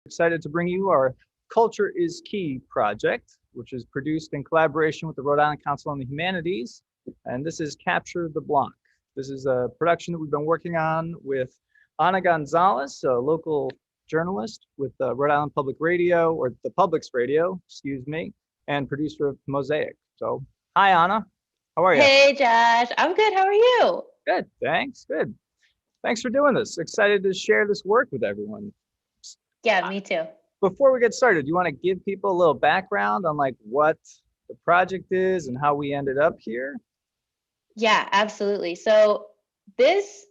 Excited to bring you our Culture is Key project, which is produced in collaboration with the Rhode Island Council on the Humanities. And this is Capture the Block. This is a production that we've been working on with Ana González, a local journalist with Rhode Island Public Radio, or the Public's Radio, excuse me, and producer of Mosaic. So, hi, Ana. How are you? Hey, Josh. I'm good. How are you? Good, thanks. Good. Thanks for doing this. Excited to share this work with everyone. Yeah, me too. Before we get started, do you want to give people a little background on like what the project is and how we ended up here? Yeah, absolutely. So this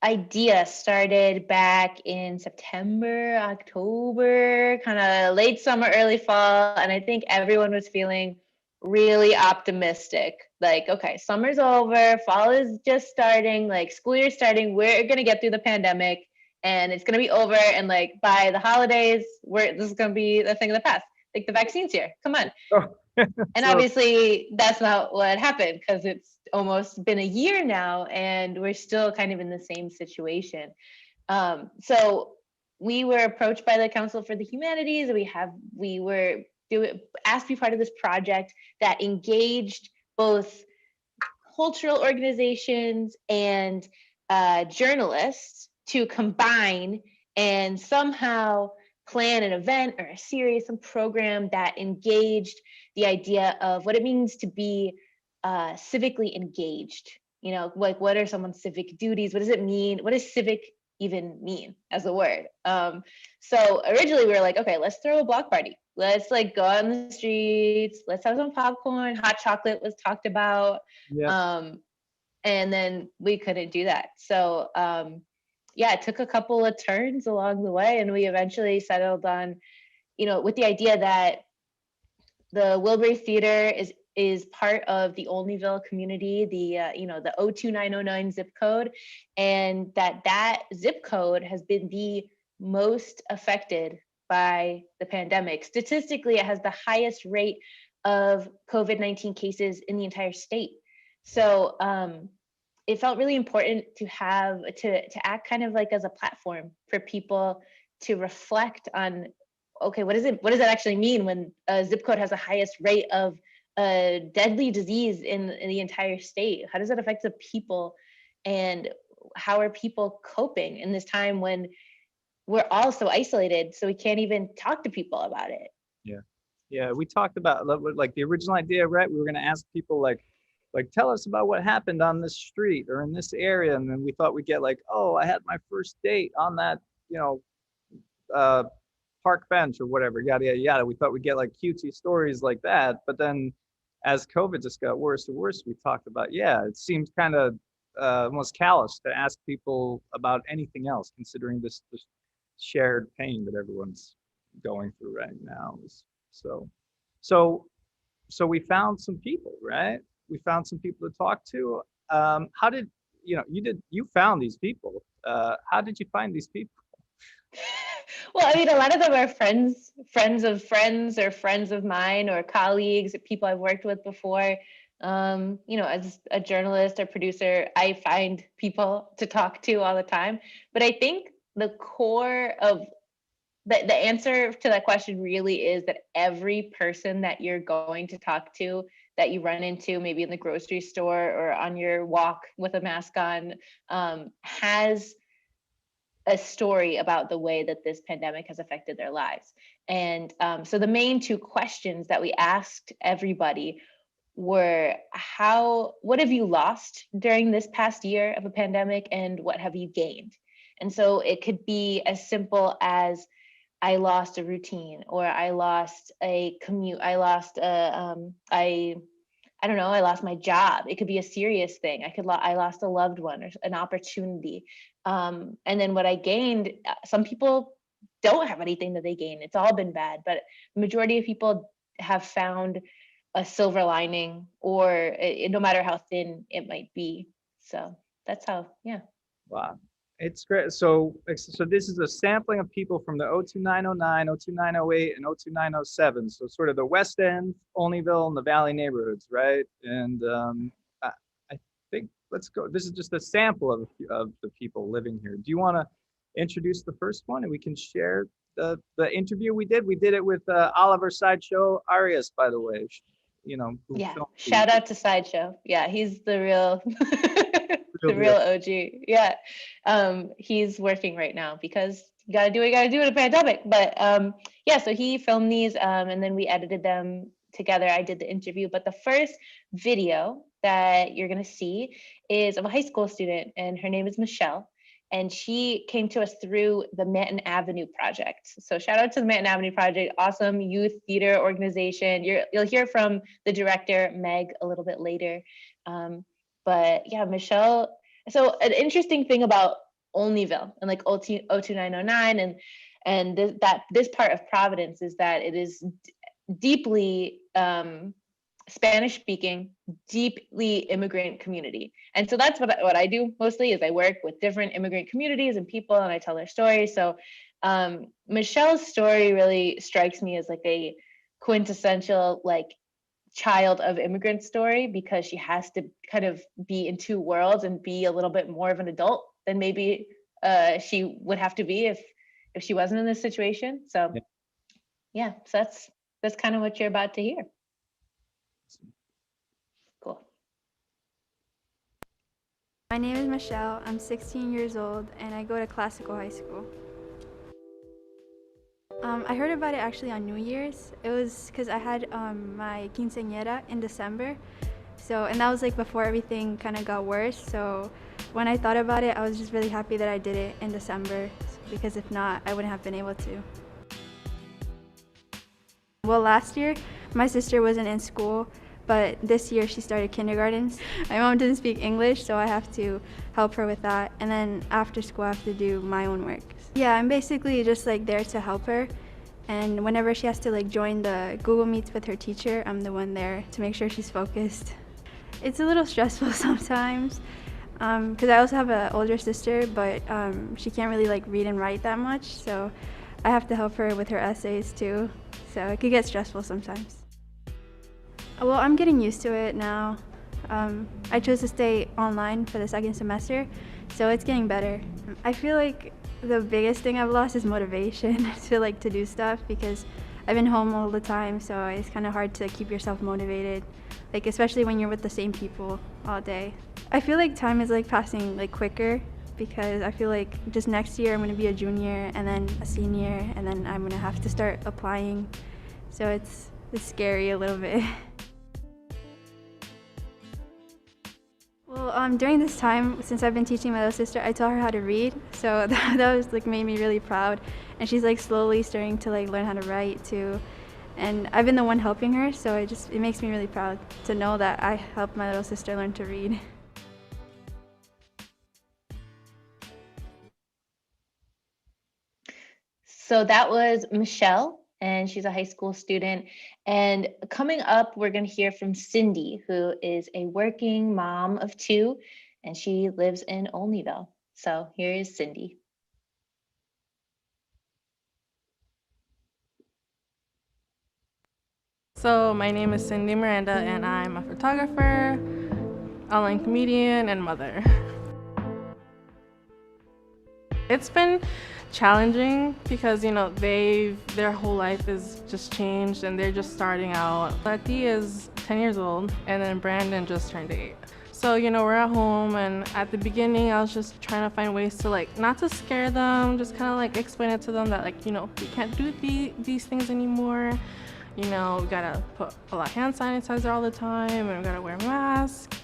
idea started back in September, October, kind of late summer, early fall. And I think everyone was feeling really optimistic. Like, okay, summer's over, fall is just starting, like school year's starting, we're going to get through the pandemic and it's going to be over. And like by the holidays, this is going to be the thing of the past. Like the vaccine's here, come on. Oh. And obviously that's not what happened because it's almost been a year now and we're still kind of in the same situation. So we were approached by the Council for the Humanities. We were asked to be part of this project that engaged both cultural organizations and journalists to combine and somehow plan an event or a series, some program that engaged the idea of what it means to be civically engaged. You know, like what are someone's civic duties? What does it mean? What does civic even mean as a word? So originally we were like, okay, let's throw a block party. Let's like go on the streets. Let's have some popcorn. Hot chocolate was talked about. Yeah. And then we couldn't do that. So yeah, it took a couple of turns along the way, and we eventually settled on, you know, with the idea that the Wilbury Theater is part of the Olneyville community, the you know, the 02909 zip code, and that zip code has been the most affected by the pandemic. Statistically, it has the highest rate of COVID-19 cases in the entire state. So it felt really important to have to act kind of like as a platform for people to reflect on, okay, what does that actually mean when a zip code has the highest rate of a deadly disease in the entire state? How does that affect the people, and how are people coping in this time when we're all so isolated, so we can't even talk to people about it? Yeah, we talked about like the original idea, right? We were going to ask people like tell us about what happened on this street or in this area, and then we thought we'd get like, oh, I had my first date on that, you know, park bench or whatever, yada yada yada. We thought we'd get like cutesy stories like that, but then as COVID just got worse and worse, we talked about, yeah, it seems kind of almost callous to ask people about anything else, considering this shared pain that everyone's going through right now. So we found some people, right? We found some people to talk to. How did you found these people? How did you find these people? Well, I mean, a lot of them are friends of friends, or friends of mine, or colleagues, or people I've worked with before. You know, as a journalist or producer, I find people to talk to all the time. But I think the core of the answer to that question really is that every person that you're going to talk to, that you run into maybe in the grocery store or on your walk with a mask on, has a story about the way that this pandemic has affected their lives. And so the main two questions that we asked everybody were, what have you lost during this past year of a pandemic, and what have you gained? And so it could be as simple as, I lost a routine, or I lost a commute, I lost I don't know, I lost my job. It could be a serious thing. I lost a loved one or an opportunity. And then what I gained, some people don't have anything that they gain. It's all been bad, but the majority of people have found a silver lining, or no matter how thin it might be. So that's how, yeah. Wow. It's great. So this is a sampling of people from the 02909, 02908, and 02907. So sort of the West End, Olneyville, and the Valley neighborhoods, right? And I think let's go. This is just a sample of the people living here. Do you want to introduce the first one, and we can share the interview we did it with Oliver Sideshow Arias, by the way. You know, who Yeah, filmed shout out to Sideshow. Yeah, he's the real the Real real OG. Yeah. He's working right now because you gotta do what you gotta do in a pandemic. But yeah, so he filmed these and then we edited them together. I did the interview, but the first video that you're gonna see is of a high school student, and her name is Michelle. And she came to us through the Manton Avenue Project. So shout out to the Manton Avenue Project, awesome youth theater organization. You'll hear from the director, Meg, a little bit later. But yeah, Michelle. So an interesting thing about Olneyville and like 02909 and this part of Providence is that it is deeply Spanish speaking, deeply immigrant community. And so that's what I do mostly is I work with different immigrant communities and people and I tell their stories. So Michelle's story really strikes me as like a quintessential like child of immigrant story because she has to kind of be in two worlds and be a little bit more of an adult than maybe she would have to be if she wasn't in this situation. So yeah, so that's kind of what you're about to hear. Cool. My name is Michelle. I'm 16 years old and I go to classical high school. I heard about it actually on New Year's. It was because I had my quinceañera in December. And that was like before everything kind of got worse. So when I thought about it, I was just really happy that I did it in December because if not, I wouldn't have been able to. Well, last year, my sister wasn't in school, but this year she started kindergarten. My mom didn't speak English, so I have to help her with that. And then after school, I have to do my own work. Yeah, I'm basically just like there to help her. And whenever she has to like join the Google Meets with her teacher, I'm the one there to make sure she's focused. It's a little stressful sometimes because I also have an older sister, but she can't really like read and write that much. So I have to help her with her essays too. So it could get stressful sometimes. Well, I'm getting used to it now. I chose to stay online for the second semester, so it's getting better. I feel like the biggest thing I've lost is motivation to do stuff because I've been home all the time, so it's kind of hard to keep yourself motivated, like especially when you're with the same people all day. I feel like time is like passing like quicker because I feel like just next year I'm going to be a junior and then a senior and then I'm going to have to start applying, so it's scary a little bit. Well, during this time, since I've been teaching my little sister, I taught her how to read, so that was like made me really proud. And she's like slowly starting to like learn how to write too. And I've been the one helping her, so it makes me really proud to know that I helped my little sister learn to read. So that was Michelle, and she's a high school student. And coming up, we're going to hear from Cindy, who is a working mom of two, and she lives in Olneyville. So here is Cindy. So my name is Cindy Miranda, and I'm a photographer, online comedian, and mother. It's been challenging because, you know, their whole life is just changed and they're just starting out. Letty is 10 years old and then Brandon just turned 8. So, you know, we're at home and at the beginning I was just trying to find ways to like, not to scare them, just kind of like explain it to them that like, you know, we can't do these things anymore. You know, we gotta put a lot of hand sanitizer all the time and we gotta wear masks.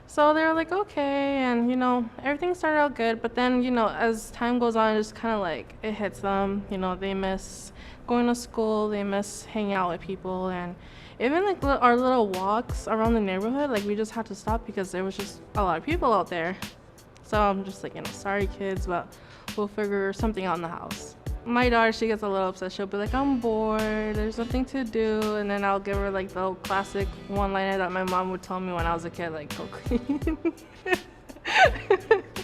So they were like, okay, and you know, everything started out good, but then, you know, as time goes on, it just kind of like, it hits them, you know, they miss going to school, they miss hanging out with people, and even like our little walks around the neighborhood, like we just had to stop because there was just a lot of people out there. So I'm just like, you know, sorry kids, but we'll figure something out in the house. My daughter, she gets a little upset. She'll be like, I'm bored, there's nothing to do. And then I'll give her like the classic one-liner that my mom would tell me when I was a kid, like, go clean.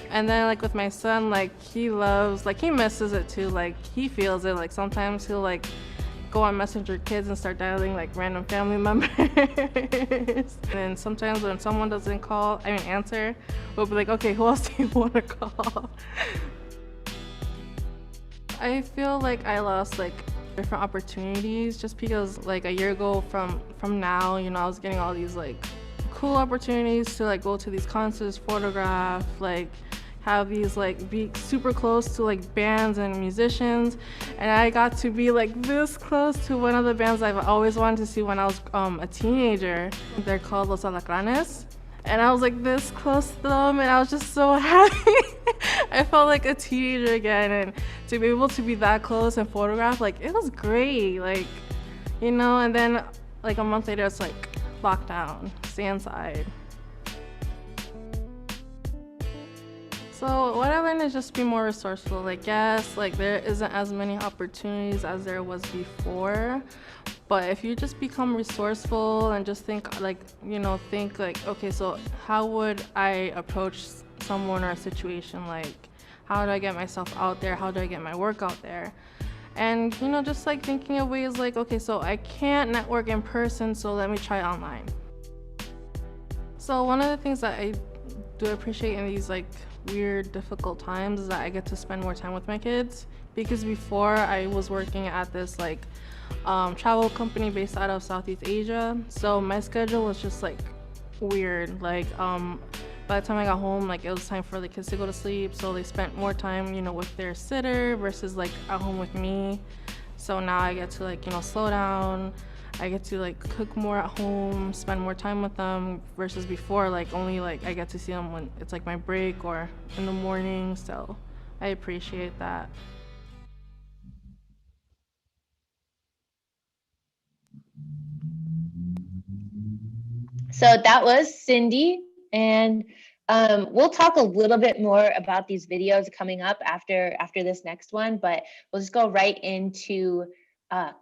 And then like with my son, like he misses it too. Like he feels it. Like sometimes he'll like go on Messenger Kids and start dialing like random family members. And then sometimes when someone doesn't answer, we'll be like, okay, who else do you want to call? I feel like I lost like different opportunities just because like a year ago from now, you know, I was getting all these like cool opportunities to like go to these concerts, photograph, like have these like be super close to like bands and musicians, and I got to be like this close to one of the bands I've always wanted to see when I was a teenager. They're called Los Alacranes, and I was like this close to them, and I was just so happy. I felt like a teenager again, and to be able to be that close and photograph, like it was great, like, you know. And then like a month later it's like lockdown, stay inside. So what I learned is just be more resourceful. Like, yes, like there isn't as many opportunities as there was before, but if you just become resourceful and just think like, you know, think like, okay, so how would I approach someone or a situation? Like, how do I get myself out there? How do I get my work out there? And, you know, just like thinking of ways like, okay, so I can't network in person, so let me try online. So one of the things that I do appreciate in these like weird, difficult times is that I get to spend more time with my kids, because before I was working at this like travel company based out of Southeast Asia, so my schedule was just like weird. Like by the time I got home, like it was time for the kids to go to sleep, so they spent more time, you know, with their sitter versus like at home with me. So now I get to like, you know, slow down. I get to like cook more at home, spend more time with them, versus before like only like I get to see them when it's like my break or in the morning. So I appreciate that. So that was Cindy, and we'll talk a little bit more about these videos coming up after this next one, but we'll just go right into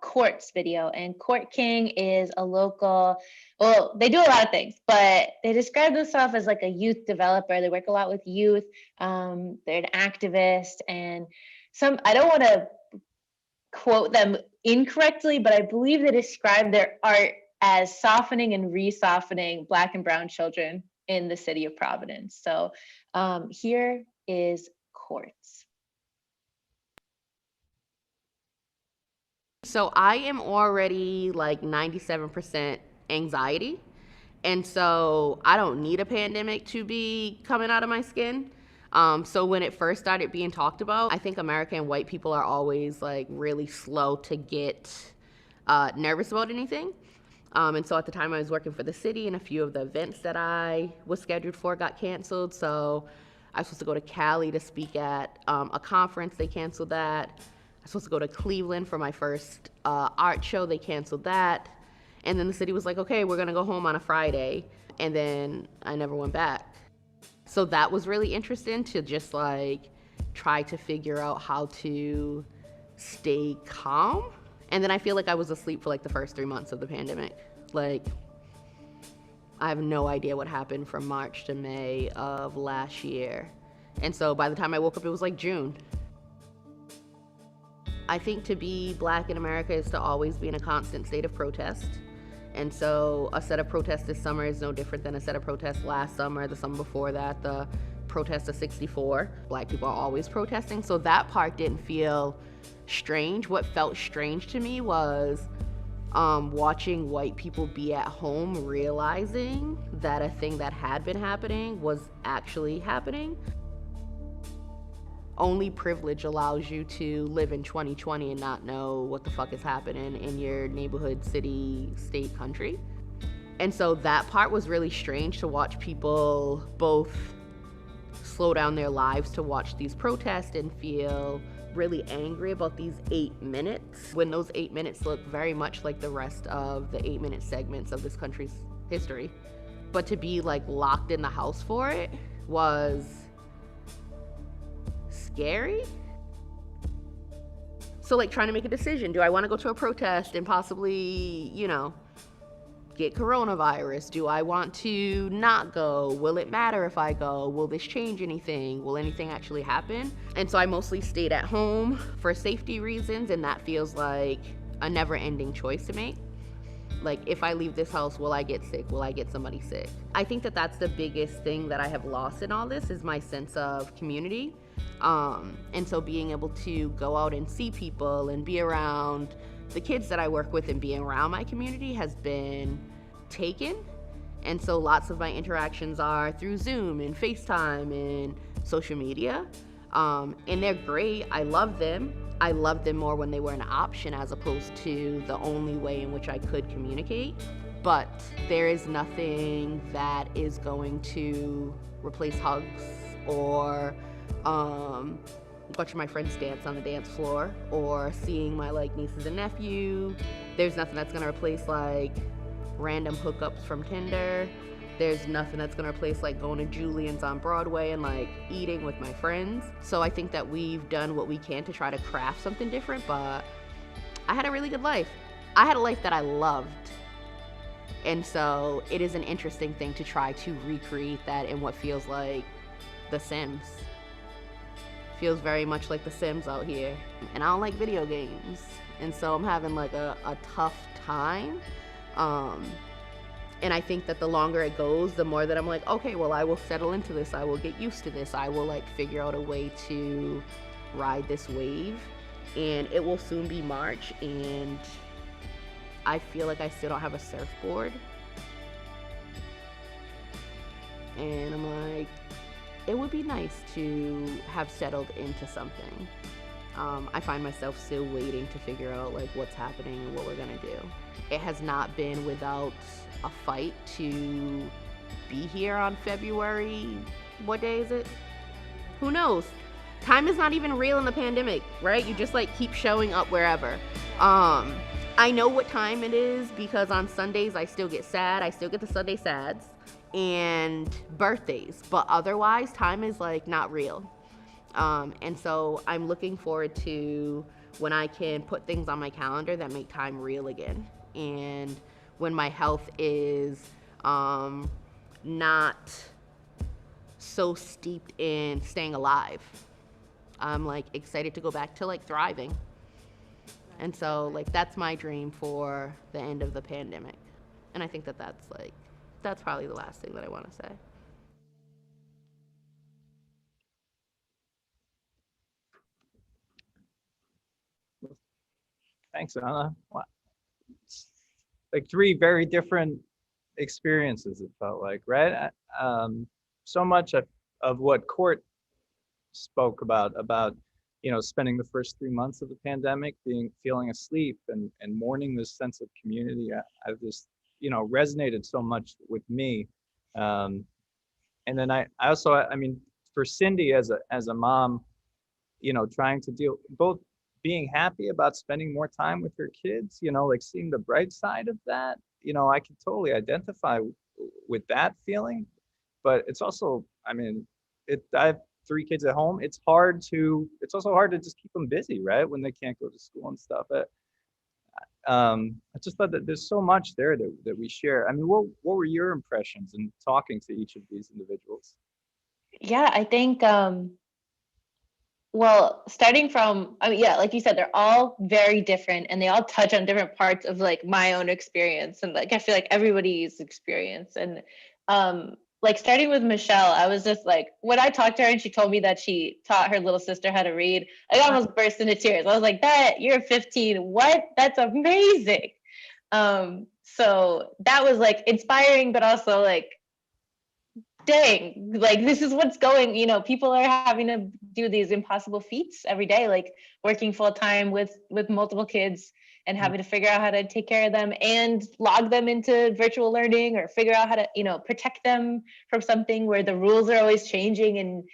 Court's video. And Court King is a local, well, they do a lot of things, but they describe themselves as like a youth developer. They work a lot with youth. They're an activist, and I don't want to quote them incorrectly, but I believe they describe their art as softening and re-softening Black and brown children in the city of Providence. So here is Court's. So I am already like 97% anxiety. And so I don't need a pandemic to be coming out of my skin. So when it first started being talked about, I think American white people are always like really slow to get nervous about anything. And so at the time I was working for the city, and a few of the events that I was scheduled for got canceled. So I was supposed to go to Cali to speak at a conference. They canceled that. I was supposed to go to Cleveland for my first art show. They canceled that. And then the city was like, okay, we're gonna go home on a Friday. And then I never went back. So that was really interesting to just like try to figure out how to stay calm. And then I feel like I was asleep for like the first 3 months of the pandemic. Like, I have no idea what happened from March to May of last year. And so by the time I woke up, it was like June. I think to be Black in America is to always be in a constant state of protest. And so a set of protests this summer is no different than a set of protests last summer, the summer before that, the protest of '64. Black people are always protesting, so that part didn't feel strange. What felt strange to me was watching white people be at home, realizing that a thing that had been happening was actually happening. Only privilege allows you to live in 2020 and not know what the fuck is happening in your neighborhood, city, state, country. And so that part was really strange, to watch people both slow down their lives to watch these protests and feel really angry about these 8 minutes, when those 8 minutes look very much like the rest of the 8-minute segments of this country's history. But to be like locked in the house for it was scary. So like trying to make a decision. Do I want to go to a protest and possibly, you know, get coronavirus? Do I want to not go? Will it matter if I go? Will this change anything? Will anything actually happen? And so I mostly stayed at home for safety reasons, and that feels like a never-ending choice to make. Like, if I leave this house, will I get sick? Will I get somebody sick? I think that that's the biggest thing that I have lost in all this, is my sense of community. And so being able to go out and see people and be around the kids that I work with and being around my community has been taken. And so lots of my interactions are through Zoom and FaceTime and social media. And they're great. I love them. I loved them more when they were an option as opposed to the only way in which I could communicate. But there is nothing that is going to replace hugs or watching my friends dance on the dance floor or seeing my like nieces and nephew. There's nothing that's gonna replace like random hookups from Tinder. There's nothing that's gonna replace like going to Julian's on Broadway and like eating with my friends. So I think that we've done what we can to try to craft something different, but I had a really good life. I had a life that I loved. And so it is an interesting thing to try to recreate that in what feels like The Sims. Feels very much like The Sims out here. And I don't like video games. And so I'm having like a tough time. And I think that the longer it goes, the more that I'm like, okay, well, I will settle into this. I will get used to this. I will like figure out a way to ride this wave. And it will soon be March. And I feel like I still don't have a surfboard. And I'm like, it would be nice to have settled into something. I find myself still waiting to figure out like what's happening and what we're gonna do. It has not been without a fight to be here on February. What day is it? Who knows? Time is not even real in the pandemic, right? You just like keep showing up wherever. I know what time it is because on Sundays I still get sad. I still get the Sunday sads and birthdays, but otherwise time is like not real. And so I'm looking forward to when I can put things on my calendar that make time real again. And when my health is not so steeped in staying alive, I'm like excited to go back to like thriving. And so like that's my dream for the end of the pandemic. And I think that that's probably the last thing that I want to say. Thanks, Anna. Wow. Like three very different experiences, it felt like, right? So much of what Court spoke about, spending the first 3 months of the pandemic, feeling asleep and mourning this sense of community. I just, resonated so much with me. And then I also, I mean, for Cindy as a mom, trying to deal both being happy about spending more time with her kids, like seeing the bright side of that, I can totally identify with that feeling. But it's also, I mean, I have 3 kids at home. It's also hard to just keep them busy, right? When they can't go to school and stuff. I just thought that there's so much there that we share. I mean, what were your impressions in talking to each of these individuals? Yeah, I think, well, starting from, yeah, like you said, they're all very different and they all touch on different parts of like my own experience and like I feel like everybody's experience. And like starting with Michelle, I was just like, when I talked to her and she told me that she taught her little sister how to read, I almost burst into tears. I was like, you're 15, what? That's amazing. So that was like inspiring, but also like, dang, like this is what's going, people are having to do these impossible feats every day, like working full time with multiple kids and having to figure out how to take care of them and log them into virtual learning or figure out how to, protect them from something where the rules are always changing and,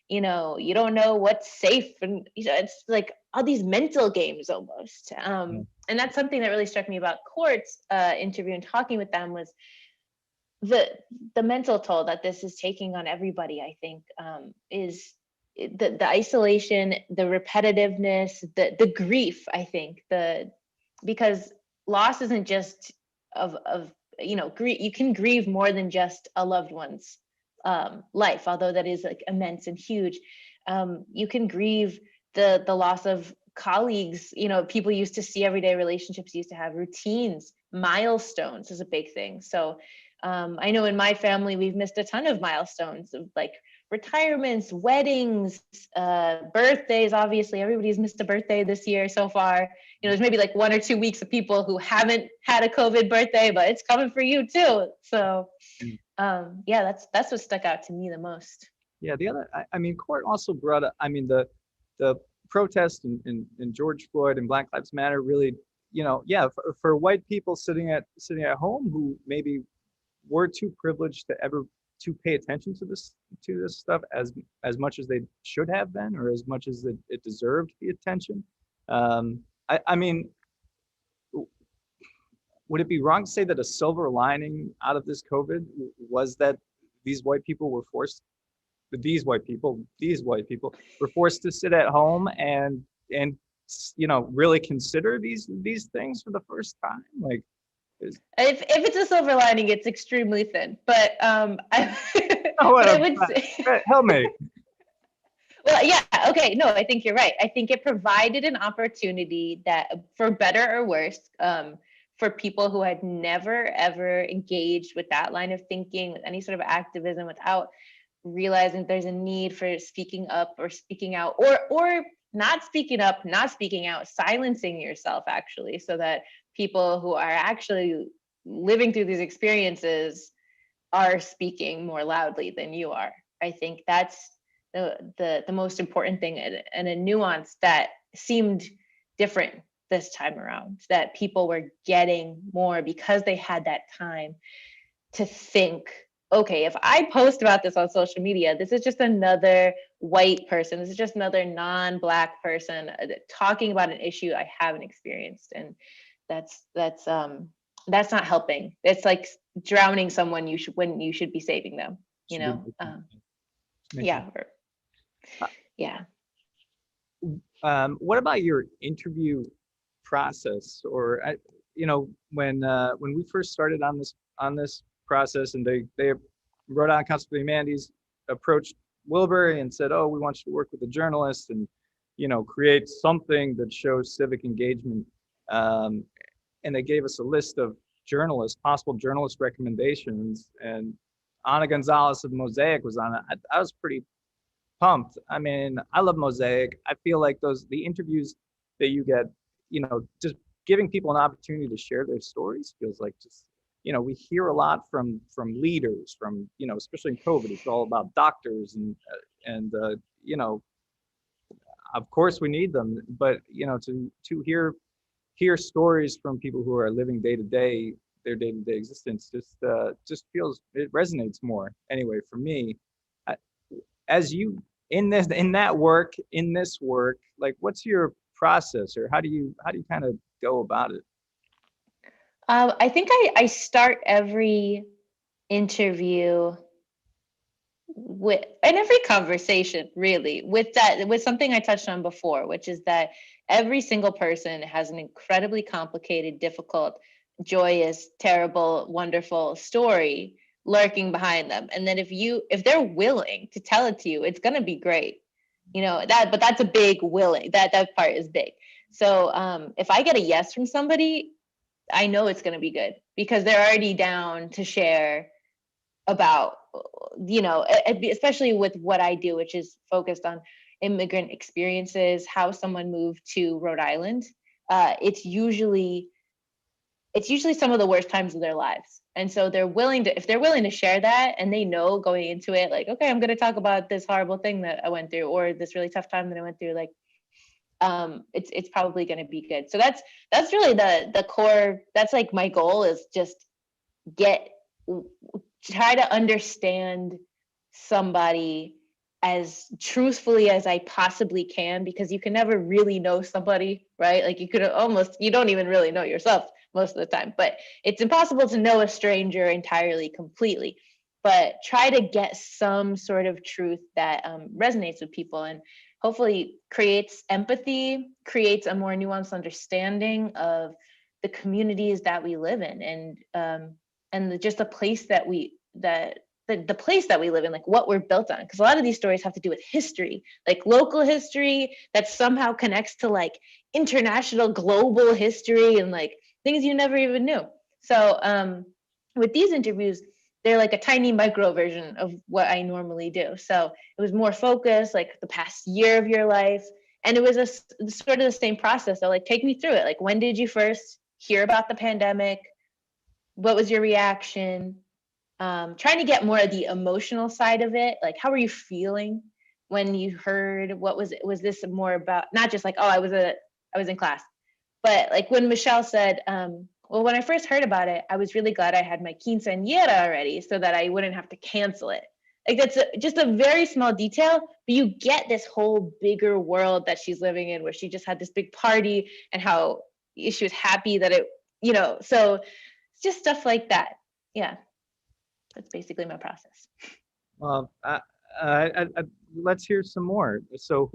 you don't know what's safe. And, it's like all these mental games almost. And that's something that really struck me about Court's interview and talking with them was the mental toll that this is taking on everybody. I think is the isolation, the repetitiveness, the grief. I think because loss isn't just of grief. You can grieve more than just a loved one's life, although that is like immense and huge. You can grieve the loss of colleagues. People used to see everyday relationships, used to have routines. Milestones is a big thing. So I know in my family, we've missed a ton of milestones of like retirements, weddings, birthdays. Obviously, everybody's missed a birthday this year so far. There's maybe like 1 or 2 weeks of people who haven't had a COVID birthday, but it's coming for you too. So, yeah, that's what stuck out to me the most. Yeah, the other, I mean, court also brought up, I mean, the protest in George Floyd and Black Lives Matter really, yeah, for white people sitting at home who maybe were too privileged to pay attention to this stuff as much as they should have been, or as much as it deserved the attention. I mean, would it be wrong to say that a silver lining out of this COVID was that these white people were forced to sit at home and really consider these things for the first time? Like, if it's a silver lining, it's extremely thin. But I would say, help me. Well, yeah, okay, no, I think you're right. I think it provided an opportunity that, for better or worse, for people who had never ever engaged with that line of thinking, with any sort of activism, without realizing there's a need for speaking up or speaking out, or not speaking up, not speaking out, silencing yourself, actually, so that people who are actually living through these experiences are speaking more loudly than you are. I think that's the most important thing, and a nuance that seemed different this time around, that people were getting more because they had that time to think, okay, if I post about this on social media, this is just another white person, this is just another non-Black person talking about an issue I haven't experienced, and that's not helping. It's like drowning someone when you should be saving them, yeah. Yeah. What about your interview process? Or when we first started on this process, and they Rhode Island Council for Humanities approached Wilbury and said, "Oh, we want you to work with a journalist and create something that shows civic engagement." And they gave us a list of possible journalist recommendations, and Ana González of Mosaic was on it. I was pretty pumped. I mean, I love Mosaic. I feel like the interviews that you get, just giving people an opportunity to share their stories feels like just, we hear a lot from leaders, from, especially in COVID, it's all about doctors and of course we need them, but, to hear stories from people who are living their day-to-day existence just feels, it resonates more. Anyway, for me, as you in this work, like, what's your process, or how do you kind of go about it? I think I start every interview and every conversation really with something I touched on before, which is that every single person has an incredibly complicated, difficult, joyous, terrible, wonderful story lurking behind them. And then if they're willing to tell it to you, it's going to be great. But that's a big willing, that part is big. So if I get a yes from somebody, I know it's going to be good because they're already down to share about, especially with what I do, which is focused on immigrant experiences, how someone moved to Rhode Island. It's usually some of the worst times of their lives. And so if they're willing to share that, and they know going into it, like, okay, I'm going to talk about this horrible thing that I went through, or this really tough time that I went through, like, it's probably going to be good. So that's really the core. That's like my goal, is just try to understand somebody as truthfully as I possibly can, because you can never really know somebody, right? Like, you don't even really know yourself most of the time, but it's impossible to know a stranger entirely, completely. But try to get some sort of truth that resonates with people, and hopefully creates empathy, creates a more nuanced understanding of the communities that we live in, and just the place that the place that we live in, like what we're built on. Because a lot of these stories have to do with history, like local history that somehow connects to like international, global history, and like things you never even knew. So with these interviews, they're like a tiny micro version of what I normally do. So it was more focused, like the past year of your life. And it was sort of the same process. So like, take me through it. Like, when did you first hear about the pandemic? What was your reaction? Trying to get more of the emotional side of it. Like, how were you feeling when you heard? What was it? Was this more about not just like, oh, I was in class, but like when Michelle said, well, when I first heard about it, I was really glad I had my quinceañera already so that I wouldn't have to cancel it. Like, that's just a very small detail, but you get this whole bigger world that she's living in, where she just had this big party and how she was happy that it, so it's just stuff like that. Yeah, that's basically my process. Well, let's hear some more. So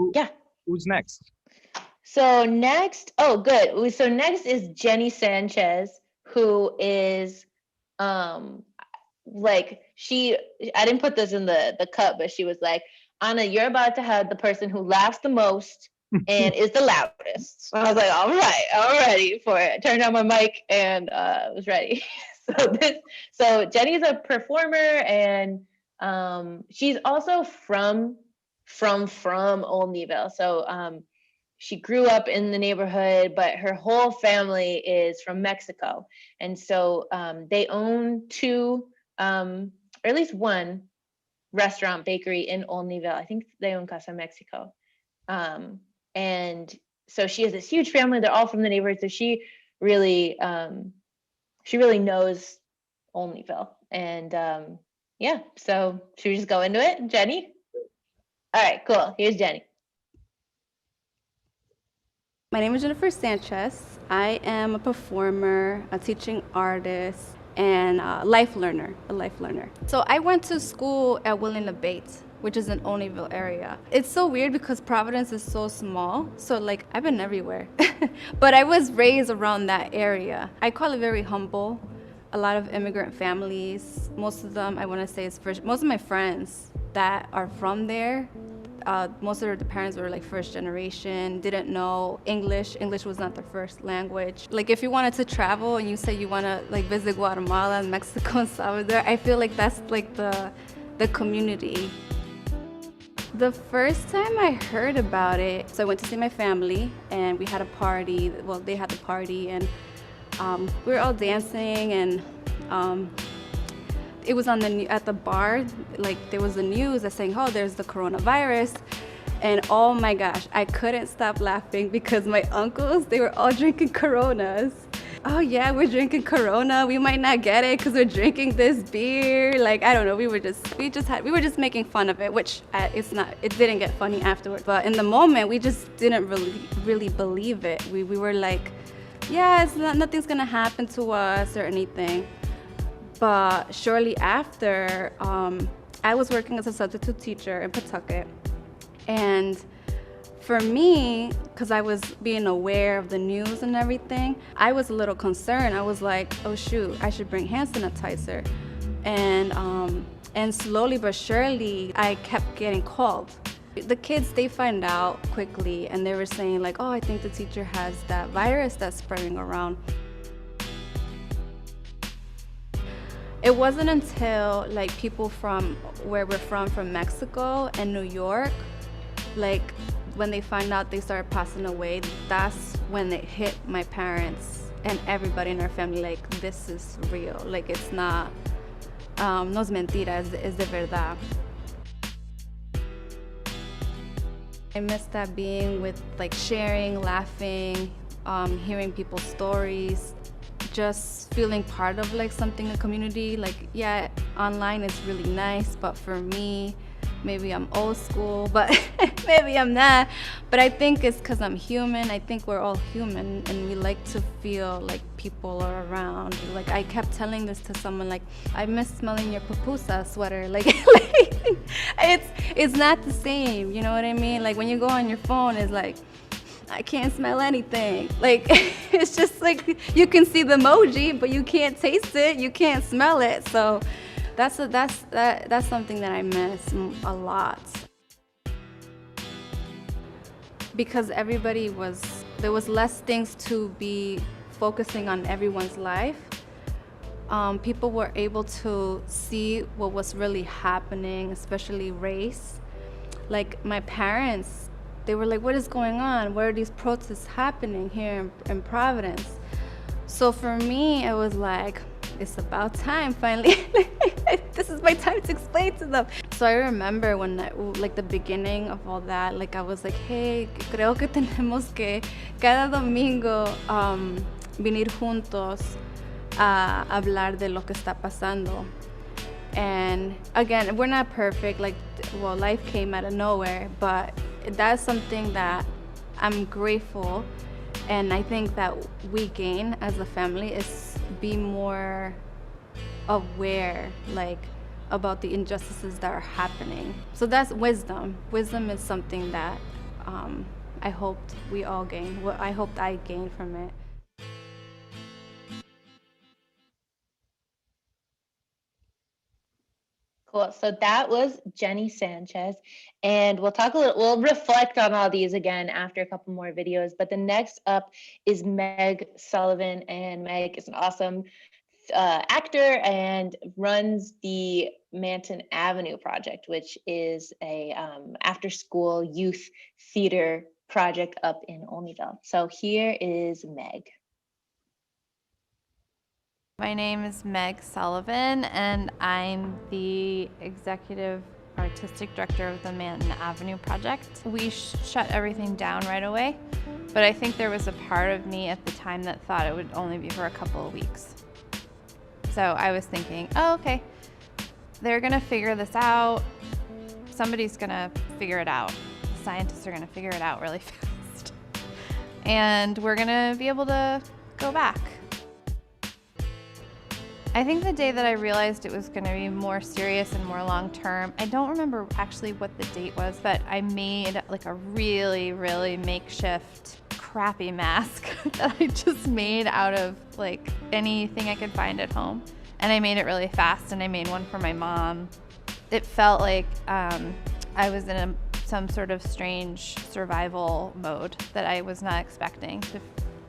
who's next? So next, oh, good. So next is Jenny Sanchez, who is like, I didn't put this in the cut, but she was like, Anna, you're about to have the person who laughs the most and is the loudest. So I was like, all right, I'm ready for it. I turned on my mic and was ready. So Jenny's a performer, and she's also from Olneyville. So she grew up in the neighborhood, but her whole family is from Mexico. And so they own two, or at least one restaurant bakery in Olneyville. I think they own Casa Mexico. And so she has this huge family. They're all from the neighborhood. So she really knows Olneyville. And yeah, so should we just go into it? Jenny? All right, cool. Here's Jenny. My name is Jennifer Sanchez. I am a performer, a teaching artist, and a life learner. So I went to school at William LeBate, which is in Olneyville area. It's so weird because Providence is so small. So like, I've been everywhere, but I was raised around that area. I call it very humble. A lot of immigrant families. Most of them, I want to say, most of my friends that are from there, most of the parents were like first generation, didn't know English. English was not their first language. Like, if you wanted to travel and you say you want to like visit Guatemala and Mexico and Salvador, I feel like that's like the community. The first time I heard about it, so I went to see my family and we had a party. Well, they had the party, and we were all dancing, and it was at the bar, like there was the news that saying, oh, there's the coronavirus. And oh my gosh, I couldn't stop laughing because my uncles, they were all drinking Coronas. Oh yeah, we're drinking Corona. We might not get it because we're drinking this beer. Like, I don't know, we were just making fun of it, which it didn't get funny afterwards. But in the moment, we just didn't really believe it. We were like, yeah, nothing's gonna happen to us or anything. But shortly after, I was working as a substitute teacher in Pawtucket. And for me, because I was being aware of the news and everything, I was a little concerned. I was like, oh shoot, I should bring hand sanitizer. And slowly but surely, I kept getting called. The kids, they find out quickly, and they were saying like, oh, I think the teacher has that virus that's spreading around. It wasn't until like people from where we're from Mexico and New York, like when they find out they started passing away, that's when it hit my parents and everybody in our family, like, this is real. Like, it's not, no es mentira, es de verdad. I miss that being with, like, sharing, laughing, hearing people's stories, just feeling part of like something, a community. Like, yeah, online is really nice, but for me, maybe I'm old school, but maybe I'm not. But I think it's because I'm human. I think we're all human, and we like to feel like people are around. Like, I kept telling this to someone, like, I miss smelling your pupusa sweater. Like, it's not the same, you know what I mean? Like, when you go on your phone, it's like, I can't smell anything. Like, it's just like, you can see the emoji, but you can't taste it, you can't smell it. So that's something that I miss a lot. Because there was less things to be focusing on everyone's life. people were able to see what was really happening, especially race. Like my parents, they were like, what is going on? Why are these protests happening here in Providence? So for me, it was like, it's about time finally. This is my time to explain to them. So I remember when, like the beginning of all that, like I was like, hey, creo que tenemos que cada domingo venir juntos a hablar de lo que está pasando. And again, we're not perfect, like, well, life came out of nowhere, but that's something that I'm grateful, and I think that we gain as a family is be more aware, like, about the injustices that are happening. So that's wisdom. Wisdom is something that I hoped we all gain. Well, I hoped I gained from it. Cool. So that was Jenny Sanchez, and we'll reflect on all these again after a couple more videos. But the next up is Meg Sullivan, and Meg is an awesome actor and runs the Manton Avenue Project, which is a after-school youth theater project up in Olneyville. So here is Meg. My name is Meg Sullivan, and I'm the executive artistic director of the Manton Avenue Project. We shut everything down right away, but I think there was a part of me at the time that thought it would only be for a couple of weeks. So I was thinking, oh, okay, they're gonna figure this out. Somebody's gonna figure it out. Scientists are gonna figure it out really fast. And we're gonna be able to go back. I think the day that I realized it was going to be more serious and more long-term, I don't remember actually what the date was, but I made like a really, really makeshift crappy mask that I just made out of like anything I could find at home. And I made it really fast, and I made one for my mom. It felt like I was in some sort of strange survival mode that I was not expecting to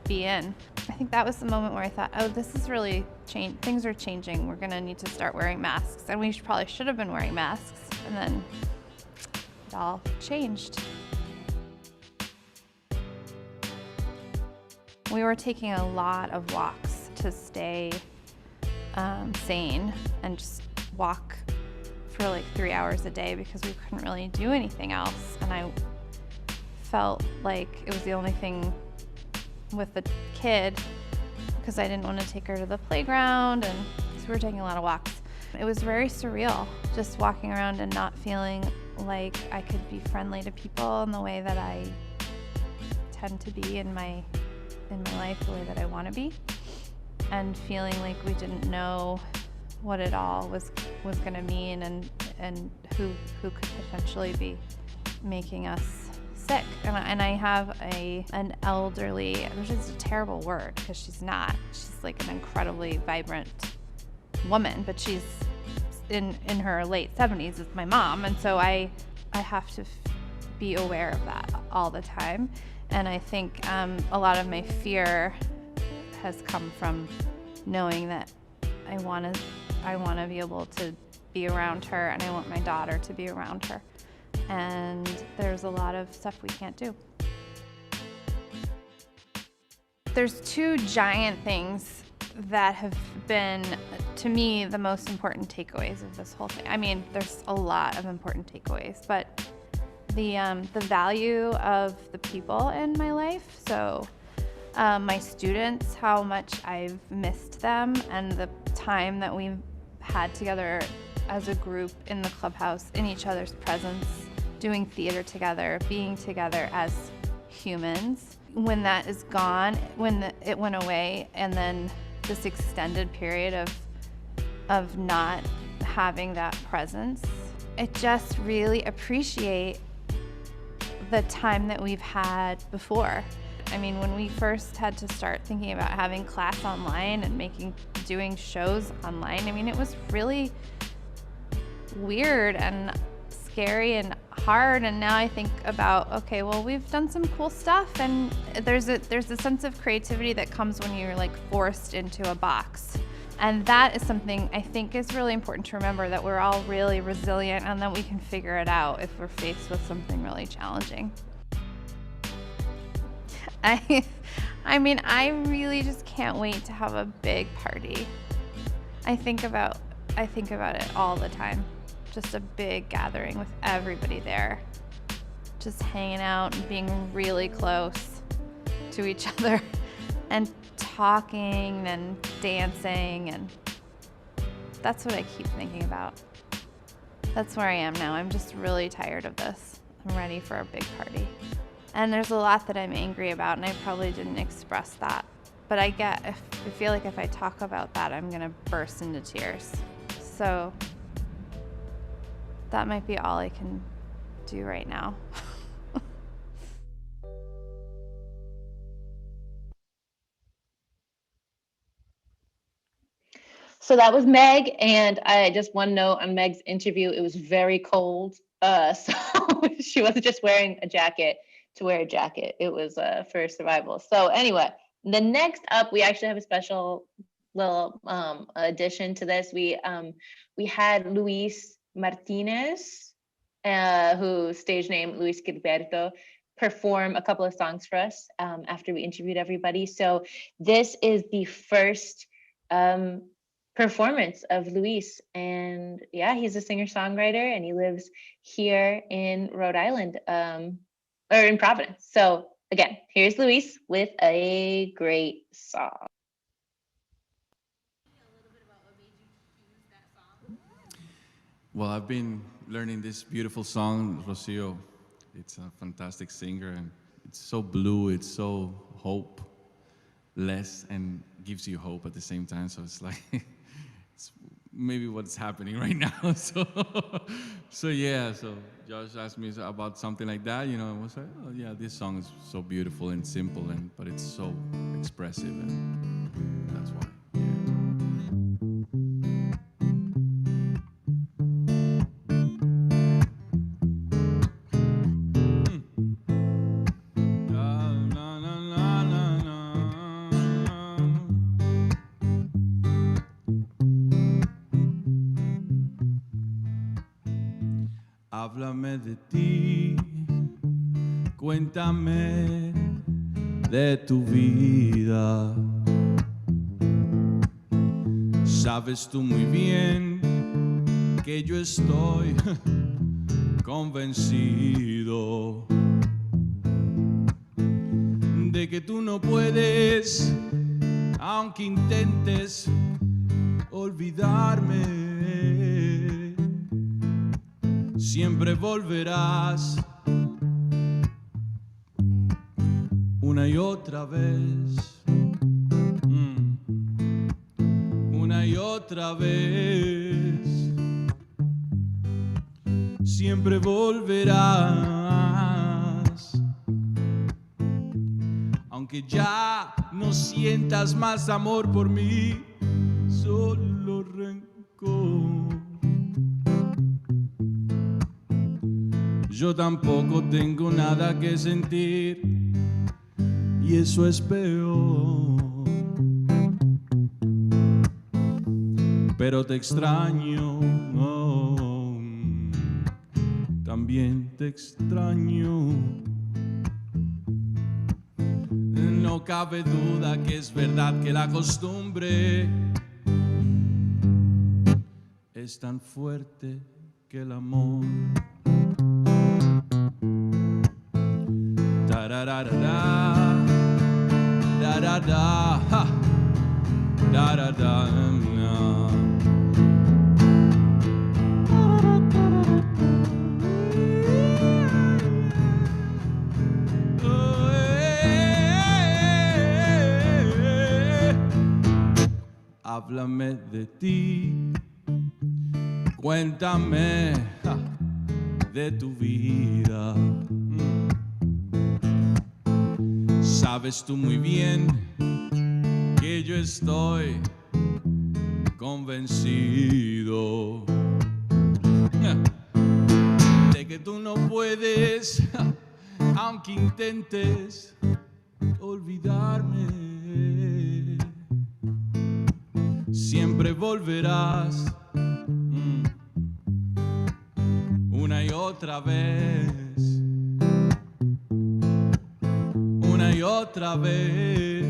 be in. I think that was the moment where I thought, oh, this is really changed. Things are changing. We're gonna need to start wearing masks. And we probably should have been wearing masks. And then it all changed. We were taking a lot of walks to stay sane and just walk for like 3 hours a day because we couldn't really do anything else. And I felt like it was the only thing with the kid because I didn't want to take her to the playground, and so we were taking a lot of walks. It was very surreal just walking around and not feeling like I could be friendly to people in the way that I tend to be in my life, the way that I want to be, and feeling like we didn't know what it all was going to mean and who could potentially be making us sick. And I have an elderly, which is a terrible word because she's not. She's like an incredibly vibrant woman, but she's in her late 70s. It's my mom, and so I have to be aware of that all the time. And I think a lot of my fear has come from knowing that I want to be able to be around her, and I want my daughter to be around her. And there's a lot of stuff we can't do. There's two giant things that have been, to me, the most important takeaways of this whole thing. I mean, there's a lot of important takeaways, but the value of the people in my life. So my students, how much I've missed them, and the time that we've had together as a group in the clubhouse, in each other's presence, doing theater together, being together as humans. When that is gone, it went away, and then this extended period of not having that presence, I just really appreciate the time that we've had before. I mean, when we first had to start thinking about having class online and doing shows online, I mean, it was really weird and scary and hard. And now I think about, okay, well, we've done some cool stuff, and there's a sense of creativity that comes when you're like forced into a box. And that is something I think is really important to remember, that we're all really resilient and that we can figure it out if we're faced with something really challenging. I mean, I really just can't wait to have a big party. I think about it all the time. Just a big gathering with everybody there. Just hanging out and being really close to each other and talking and dancing, and that's what I keep thinking about. That's where I am now. I'm just really tired of this. I'm ready for a big party. And there's a lot that I'm angry about, and I probably didn't express that. But I feel like if I talk about that, I'm gonna burst into tears. So that might be all I can do right now. So that was Meg, and I just one note on Meg's interview, it was very cold. So she wasn't just wearing a jacket to wear a jacket. It was for survival. So anyway, the next up, we actually have a special little addition to this. We had Luis Martinez, whose stage name Luis Gilberto, perform a couple of songs for us after we interviewed everybody. So this is the first performance of Luis, and yeah, he's a singer-songwriter and he lives here in Rhode Island, or in Providence. So again, here's Luis with a great song. Well, I've been learning this beautiful song, Rocio. It's a fantastic singer, and it's so blue, it's so hopeless, and gives you hope at the same time. So it's like, it's maybe what's happening right now. So yeah, so Josh asked me about something like that, you know, and I was like, oh yeah, this song is so beautiful and simple, but it's so expressive, and that's why. Háblame de ti, cuéntame de tu vida. Sabes tú muy bien que yo estoy convencido de que tú no puedes, aunque intentes, olvidarme. Siempre volverás una y otra vez, una y otra vez. Siempre volverás, aunque ya no sientas más amor por mí, solo rencor. Yo tampoco tengo nada que sentir, y eso es peor. Pero te extraño, oh, también te extraño. No cabe duda que es verdad que la costumbre es tan fuerte que el amor. Da-da-da-da-da, da-da-da, ha, da-da-da, na. Háblame de ti, cuéntame de tu vida. Sabes tú muy bien que yo estoy convencido de que tú no puedes, aunque intentes, olvidarme. siempre volverás. Una y otra vez, una y otra vez,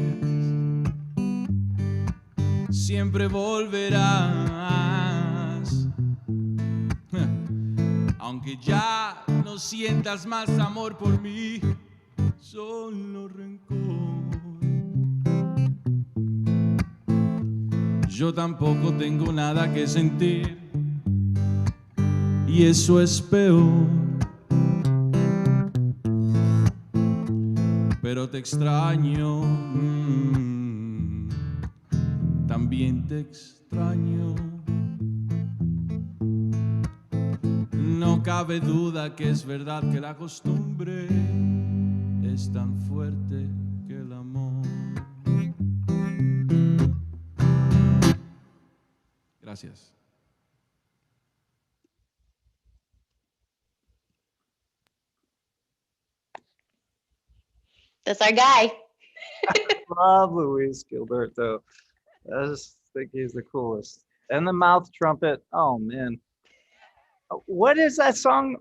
siempre volverás. Aunque ya no sientas más amor por mí, solo rencor. Yo tampoco tengo nada que sentir, y eso es peor. Pero te extraño, también te extraño. No cabe duda que es verdad que la costumbre es tan fuerte que el amor. Gracias. That's our guy. Love Luis Gilberto. I just think he's the coolest. And the mouth trumpet. Oh man. What is that song?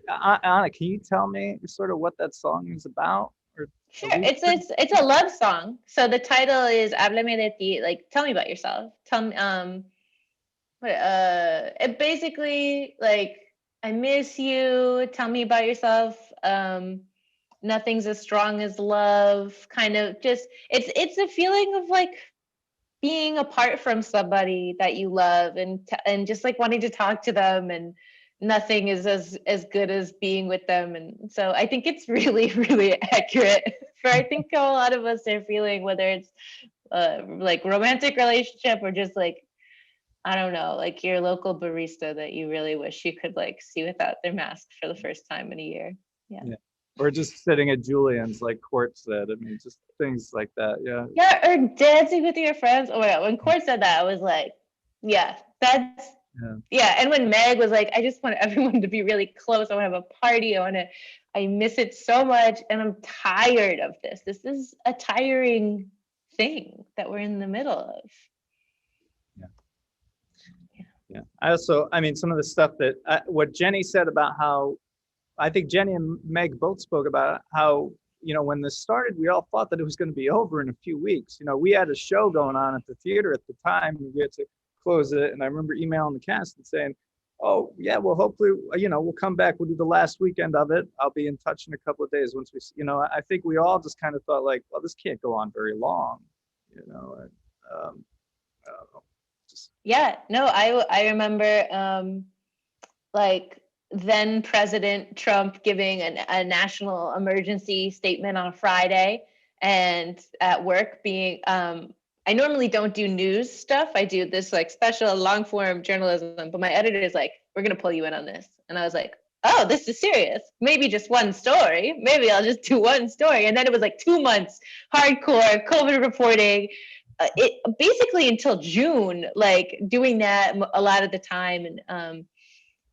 Anna, can you tell me sort of what that song is about? Or Sure, it's a love song. So the title is Háblame de ti, like tell me about yourself. Tell me it basically like I miss you, tell me about yourself. Nothing's as strong as love, kind of just it's a feeling of like being apart from somebody that you love and just like wanting to talk to them, and nothing is as good as being with them. And so I think it's really, really accurate for I think a lot of us are feeling, whether it's like romantic relationship or just like, I don't know, like your local barista that you really wish you could like see without their mask for the first time in a year. Yeah. Or just sitting at Julian's, like Court said. I mean, just things like that. Yeah. Yeah, or dancing with your friends. Oh my God, when Court said that, I was like, yeah, that's yeah. And when Meg was like, I just want everyone to be really close. I want to have a party. I miss it so much, and I'm tired of this. This is a tiring thing that we're in the middle of. Yeah. I mean, some of the stuff that what Jenny said about how, I think Jenny and Meg both spoke about how, you know, when this started, we all thought that it was going to be over in a few weeks. You know, we had a show going on at the theater at the time. We had to close it. And I remember emailing the cast and saying, oh, yeah, well, hopefully, you know, we'll come back. We'll do the last weekend of it. I'll be in touch in a couple of days once we, you know, I think we all just kind of thought like, well, this can't go on very long, you know. And, I don't know. Yeah, no, I remember like then President Trump giving a national emergency statement on a Friday, and at work being I normally don't do news stuff. I do this like special long form journalism, but my editor is like, we're gonna pull you in on this. And I was like, oh, this is serious. Maybe just one story. Maybe I'll just do one story. And then it was like 2 months, hardcore COVID reporting. It basically until June, like doing that a lot of the time.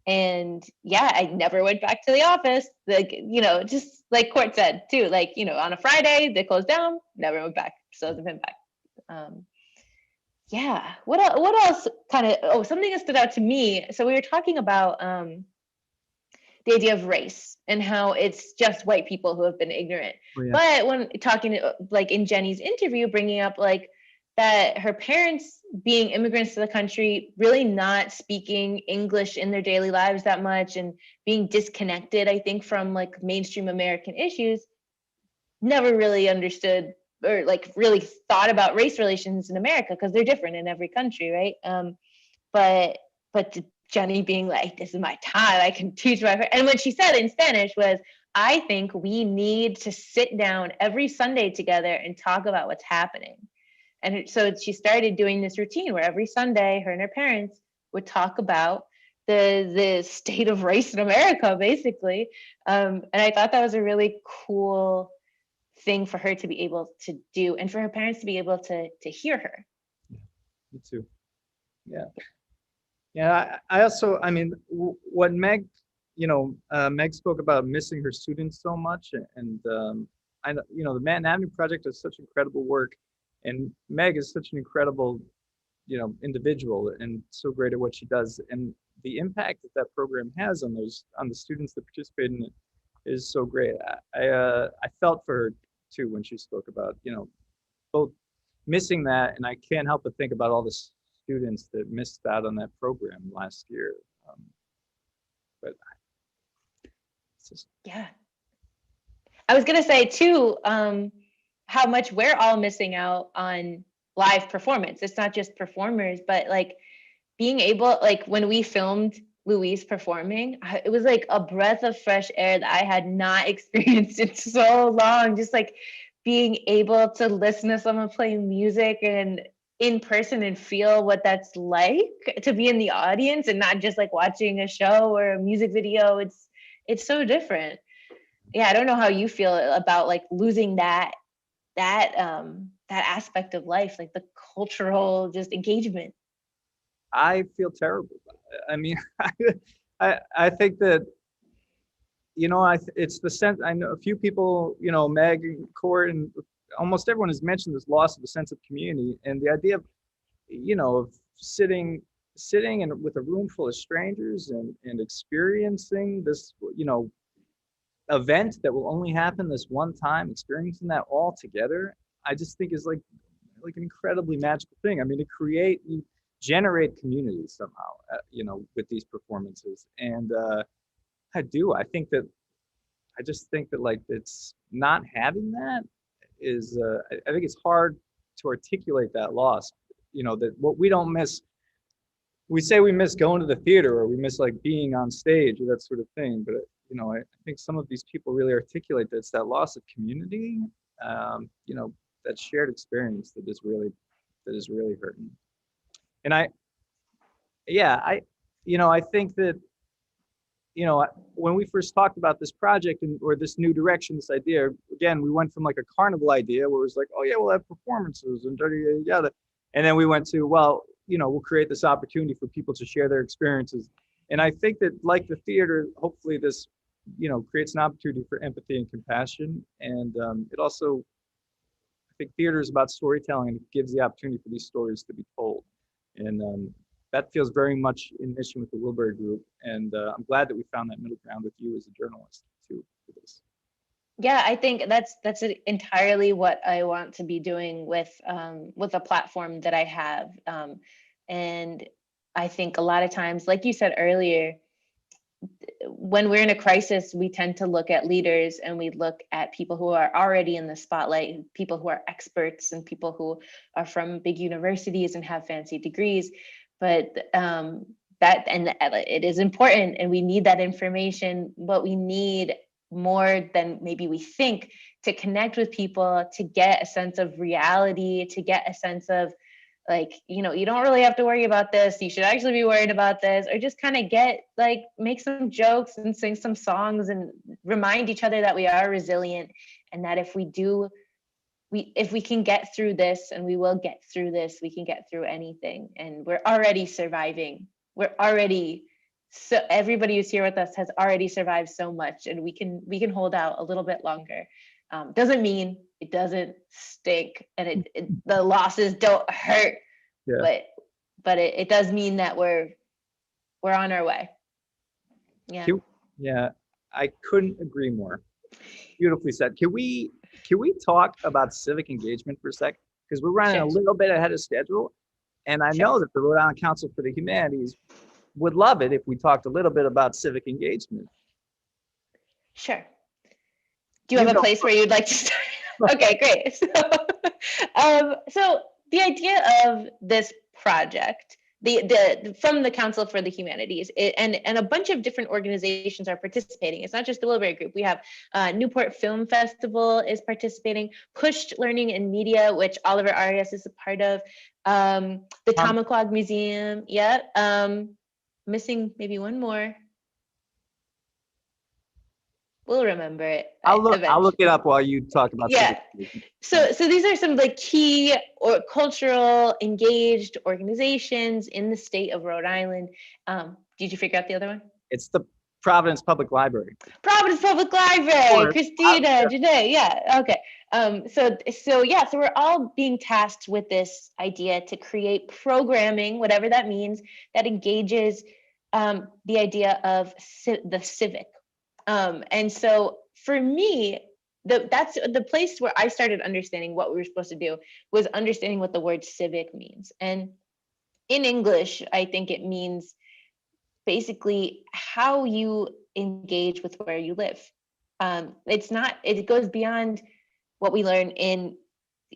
And yeah, I never went back to the office. Like, you know, just like Court said too, like, you know, on a Friday, they closed down, never went back. Still hasn't been back. Yeah. What else kind of, something that stood out to me. So we were talking about the idea of race and how it's just white people who have been ignorant. Oh, yeah. But when talking like in Jenny's interview, bringing up like that her parents being immigrants to the country, really not speaking English in their daily lives that much and being disconnected, I think, from like mainstream American issues, never really understood or like really thought about race relations in America because they're different in every country, right? But Jenny being like, this is my time, I can teach my, and what she said in Spanish was, I think we need to sit down every Sunday together and talk about what's happening. And so she started doing this routine where every Sunday, her and her parents would talk about the state of race in America, basically. And I thought that was a really cool thing for her to be able to do, and for her parents to be able to hear her. Yeah, me too. Yeah. Yeah, I also, I mean, what Meg, you know, Meg spoke about missing her students so much. And I know, you know, the Manhattan Avenue Project does such incredible work. And Meg is such an incredible individual and so great at what she does. And the impact that program has on the students that participate in it is so great. I felt for her too when she spoke about, both missing that, and I can't help but think about all the students that missed out on that program last year. But it's just, Yeah. I was gonna say too, how much we're all missing out on live performance. It's not just performers, but like being able, like when we filmed Louise performing, it was like a breath of fresh air that I had not experienced in so long. Just like being able to listen to someone playing music and in person and feel what that's like to be in the audience and not just like watching a show or a music video. It's so different. Yeah, I don't know how you feel about like losing that aspect of life, like the cultural just engagement. I feel terrible about it. I mean, I think that, it's the sense. I know a few people, Meg and Court and almost everyone has mentioned this loss of a sense of community, and the idea of, of sitting and with a room full of strangers and experiencing this, event that will only happen this one time, experiencing that all together, I just think is like an incredibly magical thing. I mean, you generate community somehow, with these performances. And I just think that like it's not having that is, I think it's hard to articulate that loss, that what we don't miss, we say we miss going to the theater or we miss like being on stage or that sort of thing. But, I think some of these people really articulate that it's that loss of community, that shared experience that is really hurting. And I think that, when we first talked about this project or this new direction, this idea, again, we went from like a carnival idea where it was like, oh yeah, we'll have performances and yada, yada, yada. And then we went to, well, we'll create this opportunity for people to share their experiences. And I think that like the theater, hopefully this, creates an opportunity for empathy and compassion. And it also, I think theater is about storytelling, and it gives the opportunity for these stories to be told. And that feels very much in mission with the Wilbury Group. And I'm glad that we found that middle ground with you as a journalist too for this. Yeah, I think that's entirely what I want to be doing with a platform that I have. And I think a lot of times, like you said earlier, when we're in a crisis, we tend to look at leaders and we look at people who are already in the spotlight, people who are experts and people who are from big universities and have fancy degrees. But it is important and we need that information, but we need more than maybe we think to connect with people, to get a sense of reality, to get a sense of like, you don't really have to worry about this. You should actually be worried about this, or just kind of make some jokes and sing some songs and remind each other that we are resilient and that if we can get through this, and we will get through this, we can get through anything. And we're already surviving. So everybody who's here with us has already survived so much, and we can hold out a little bit longer. Doesn't mean it doesn't stink and the losses don't hurt, yeah. but it does mean that we're on our way. Yeah, I couldn't agree more. Beautifully said. Can we talk about civic engagement for a sec? Because we're running a little bit ahead of schedule, and I know that the Rhode Island Council for the Humanities would love it if we talked a little bit about civic engagement. Sure. Do you have a place where you'd like to start? Okay, great. So the idea of this project, from the Council for the Humanities, and a bunch of different organizations are participating. It's not just the Wilbury Group. We have Newport Film Festival is participating, Pushed Learning and Media, which Oliver Arias is a part of, the Tamaquag Museum. Missing maybe one more. We'll remember it. I'll look it up while you talk about. Yeah. So these are some of the key or cultural engaged organizations in the state of Rhode Island. Did you figure out the other one? It's the Providence Public Library. Providence Public Library, Or- Christina, Janae, yeah, okay. So we're all being tasked with this idea to create programming, whatever that means, that engages the idea of the civic. And so for me, that's the place where I started understanding what we were supposed to do, was understanding what the word civic means. And in English, I think it means basically how you engage with where you live. It goes beyond what we learn in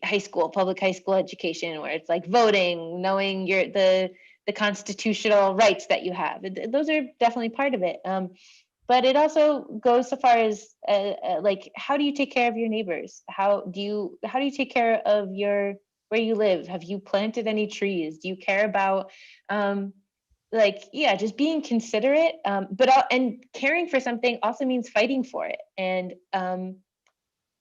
high school, public high school education, where it's like voting, knowing the constitutional rights that you have. Those are definitely part of it. But it also goes so far as like, how do you take care of your neighbors? How do you take care of where you live? Have you planted any trees? Do you care about just being considerate, and caring for something also means fighting for it, and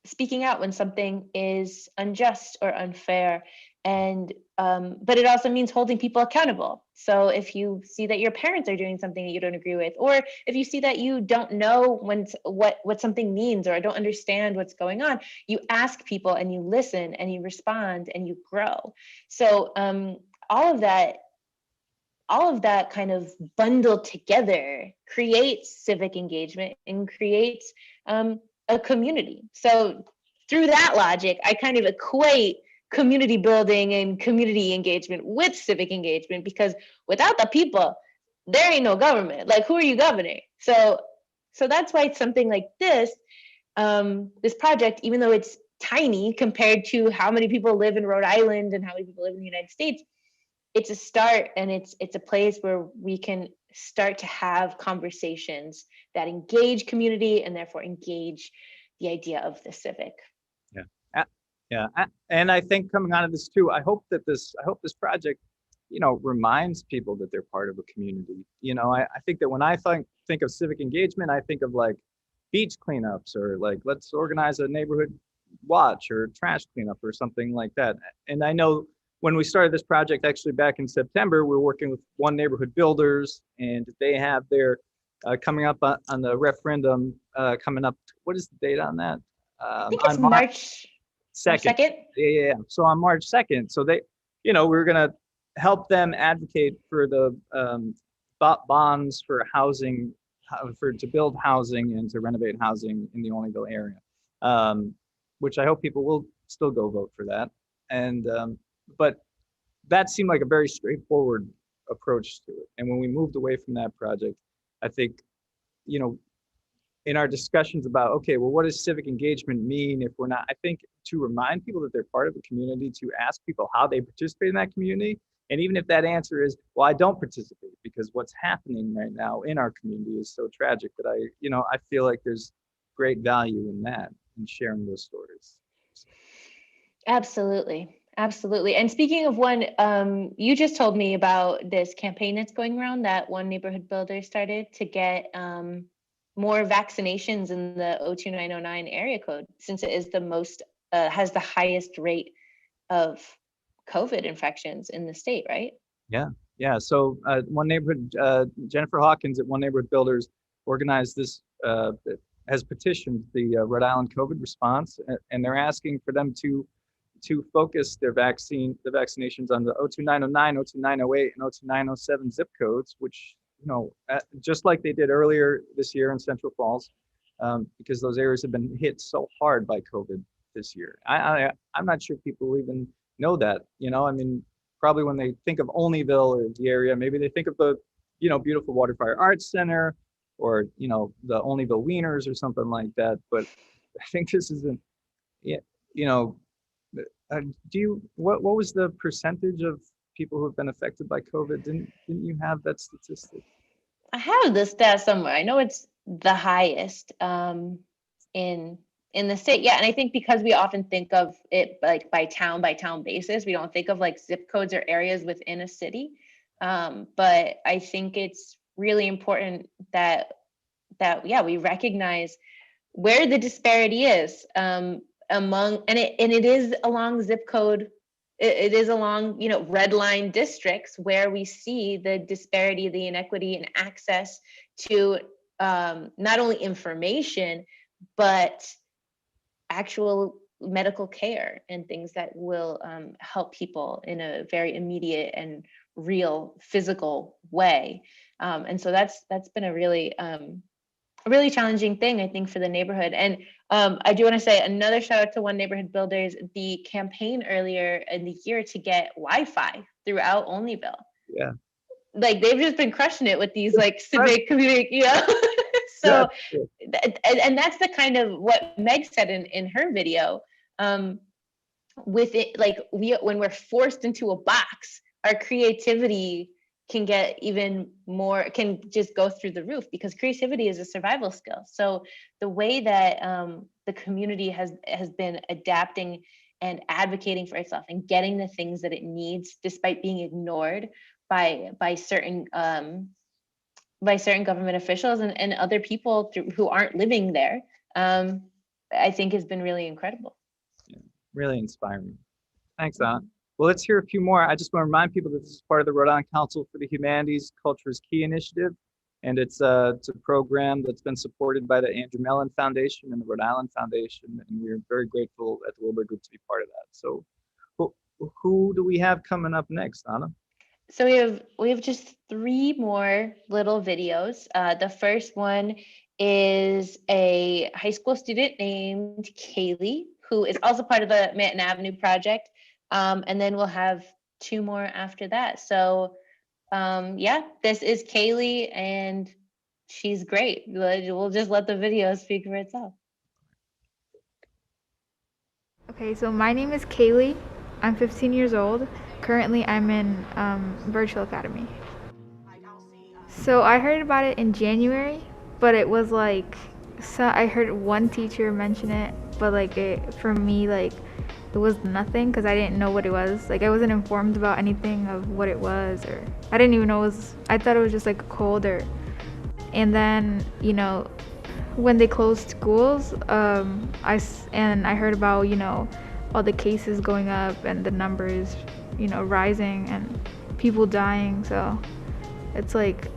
speaking out when something is unjust or unfair. And but it also means holding people accountable. So if you see that your parents are doing something that you don't agree with, or if you see that you don't know what something means, or don't understand what's going on, you ask people and you listen and you respond and you grow. So all of that kind of bundled together creates civic engagement and creates a community. So through that logic, I kind of equate community building and community engagement with civic engagement, because without the people, there ain't no government. Like, who are you governing? So that's why it's something like this, this project, even though it's tiny compared to how many people live in Rhode Island and how many people live in the United States, it's a start, and it's a place where we can start to have conversations that engage community and therefore engage the idea of the civic. Yeah, and I think coming out of this too, I hope this project, reminds people that they're part of a community. I think that when I think of civic engagement, I think of like beach cleanups, or like, let's organize a neighborhood watch or trash cleanup or something like that. And I know when we started this project, actually back in September, we were working with One Neighborhood Builders, and they have their coming up on the referendum coming up. What is the date on that? I think it's March 2nd. Yeah. So on March 2nd, so they, we're gonna help them advocate for the bonds for housing, to build housing and to renovate housing in the Olneyville area, which I hope people will still go vote for that. And but that seemed like a very straightforward approach to it. And when we moved away from that project, I think, in our discussions about, okay, well, what does civic engagement mean if we're not, I think to remind people that they're part of a community, to ask people how they participate in that community. And even if that answer is, well, I don't participate because what's happening right now in our community is so tragic, that I feel like there's great value in that, in sharing those stories. Absolutely. And speaking of one, you just told me about this campaign that's going around that One Neighborhood Builder started to get more vaccinations in the 02909 area code, since it is the most, has the highest rate of COVID infections in the state, right? Yeah. So One Neighborhood, Jennifer Hawkins at One Neighborhood Builders organized this, has petitioned the Rhode Island COVID response, and they're asking for them to focus the vaccinations on the 02909, 02908, and 02907 zip codes, which, just like they did earlier this year in Central Falls, because those areas have been hit so hard by COVID this year. I'm not sure people even know that. Probably when they think of Olneyville or the area, maybe they think of the, beautiful Waterfire Arts Center, or, the Olneyville Wieners or something like that. But I think this isn't, what was the percentage of people who have been affected by COVID? Didn't you have that statistic? I have the stat somewhere. I know it's the highest in the state. Yeah, and I think because we often think of it like by town basis, we don't think of like zip codes or areas within a city. But I think it's really important that we recognize where the disparity is among, and it is along zip code. It is along, red line districts where we see the disparity, the inequity in access to not only information, but actual medical care and things that will help people in a very immediate and real physical way. And so that's been a really challenging thing, I think, for the neighborhood. And I do want to say another shout out to One Neighborhood Builders, the campaign earlier in the year to get Wi-Fi throughout Olneyville. Yeah. Like they've just been crushing it with these like civic community, you know. So, and that's the kind of what Meg said in her video. With it, like when we're forced into a box, our creativity can get even more, can just go through the roof, because creativity is a survival skill. So the way that the community has been adapting and advocating for itself and getting the things that it needs, despite being ignored by certain government officials and other people who aren't living there, I think has been really incredible. Yeah, really inspiring. Thanks, Anna. Well, let's hear a few more. I just want to remind people that this is part of the Rhode Island Council for the Humanities Culture is Key initiative, and it's a program that's been supported by the Andrew Mellon Foundation and the Rhode Island Foundation, and we're very grateful at the Wilbury Group to be part of that. So who do we have coming up next, Anna? So we have just 3 more little videos. The first one is a high school student named Kaylee, who is also part of the Manton Avenue project. And then we'll have 2 more after that. So yeah, this is Kaylee and she's great. We'll just let the video speak for itself. Okay, so my name is Kaylee. I'm 15 years old. Currently, I'm in Virtual Academy. So I heard about it in January, but it was like, so I heard one teacher mention it, but like for me, like it was nothing because I didn't know what it was. Like I wasn't informed about anything of what it was, or I didn't even know it was, I thought it was just like a cold and then, you know, when they closed schools, I heard about, you know, all the cases going up and the numbers, you know, rising and people dying. So it's like,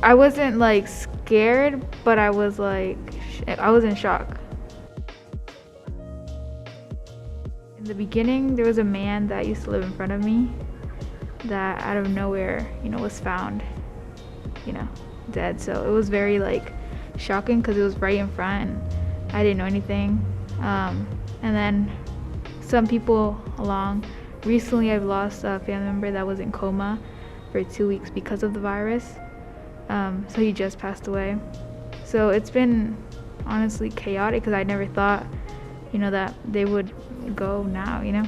I wasn't like scared, but I was like, I was in shock. In the beginning, there was a man that used to live in front of me that out of nowhere, you know, was found, you know, dead. So it was very like shocking because it was right in front and I didn't know anything. And then some people along. Recently, I've lost a family member that was in coma for 2 weeks because of the virus. So he just passed away. So it's been honestly chaotic because I never thought, you know, that they would go now, you know.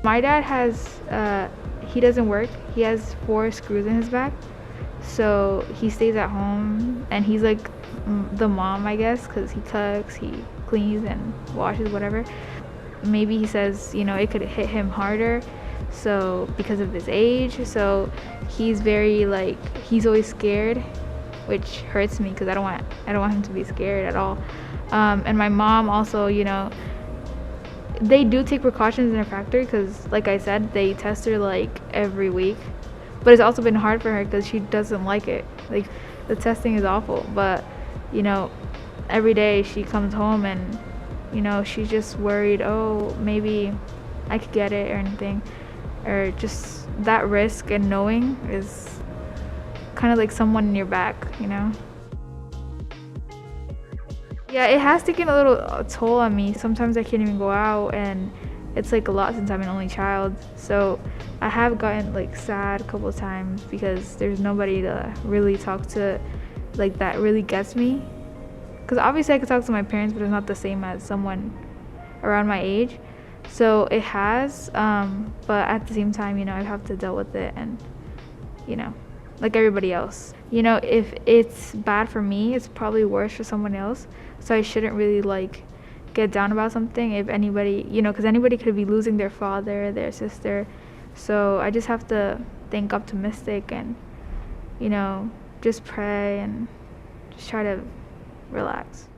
My dad has, he doesn't work. He has 4 screws in his back. So he stays at home and he's like the mom, I guess, because he cooks, he cleans and washes, whatever. Maybe he says, you know, it could hit him harder, so because of his age. So he's very like, he's always scared, which hurts me because I don't want him to be scared at all. And my mom also, you know, they do take precautions in her factory because, like I said, they test her like every week. But it's also been hard for her because she doesn't like it. Like the testing is awful, but you know, every day she comes home and, you know, she's just worried, oh, maybe I could get it or anything. Or just that risk and knowing is kind of like someone in your back, you know? Yeah, it has taken a little toll on me. Sometimes I can't even go out and it's like a lot since I'm an only child. So I have gotten like sad a couple of times because there's nobody to really talk to like that really gets me. Because obviously I could talk to my parents, but it's not the same as someone around my age. So it has, but at the same time, you know, I have to deal with it and, you know, like everybody else. You know, if it's bad for me, it's probably worse for someone else. So I shouldn't really like get down about something if anybody, you know, because anybody could be losing their father, their sister. So I just have to think optimistic and, you know, just pray and just try to relax.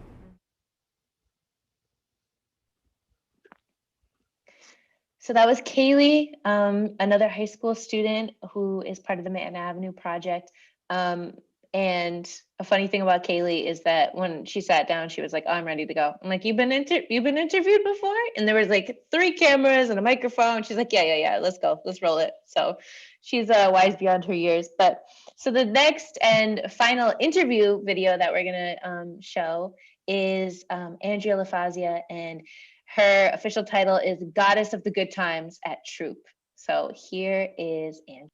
So that was Kaylee, another high school student who is part of the Manhattan Avenue project. And a funny thing about Kaylee is that when she sat down, she was like, "Oh, I'm ready to go." I'm like, "You've been interviewed before?" And there was like 3 cameras and a microphone. She's like, yeah, let's go, let's roll it. So she's wise beyond her years. But so the next and final interview video that we're gonna show is Andrea LaFazia, and her official title is Goddess of the Good Times at Troop. So here is Andrea.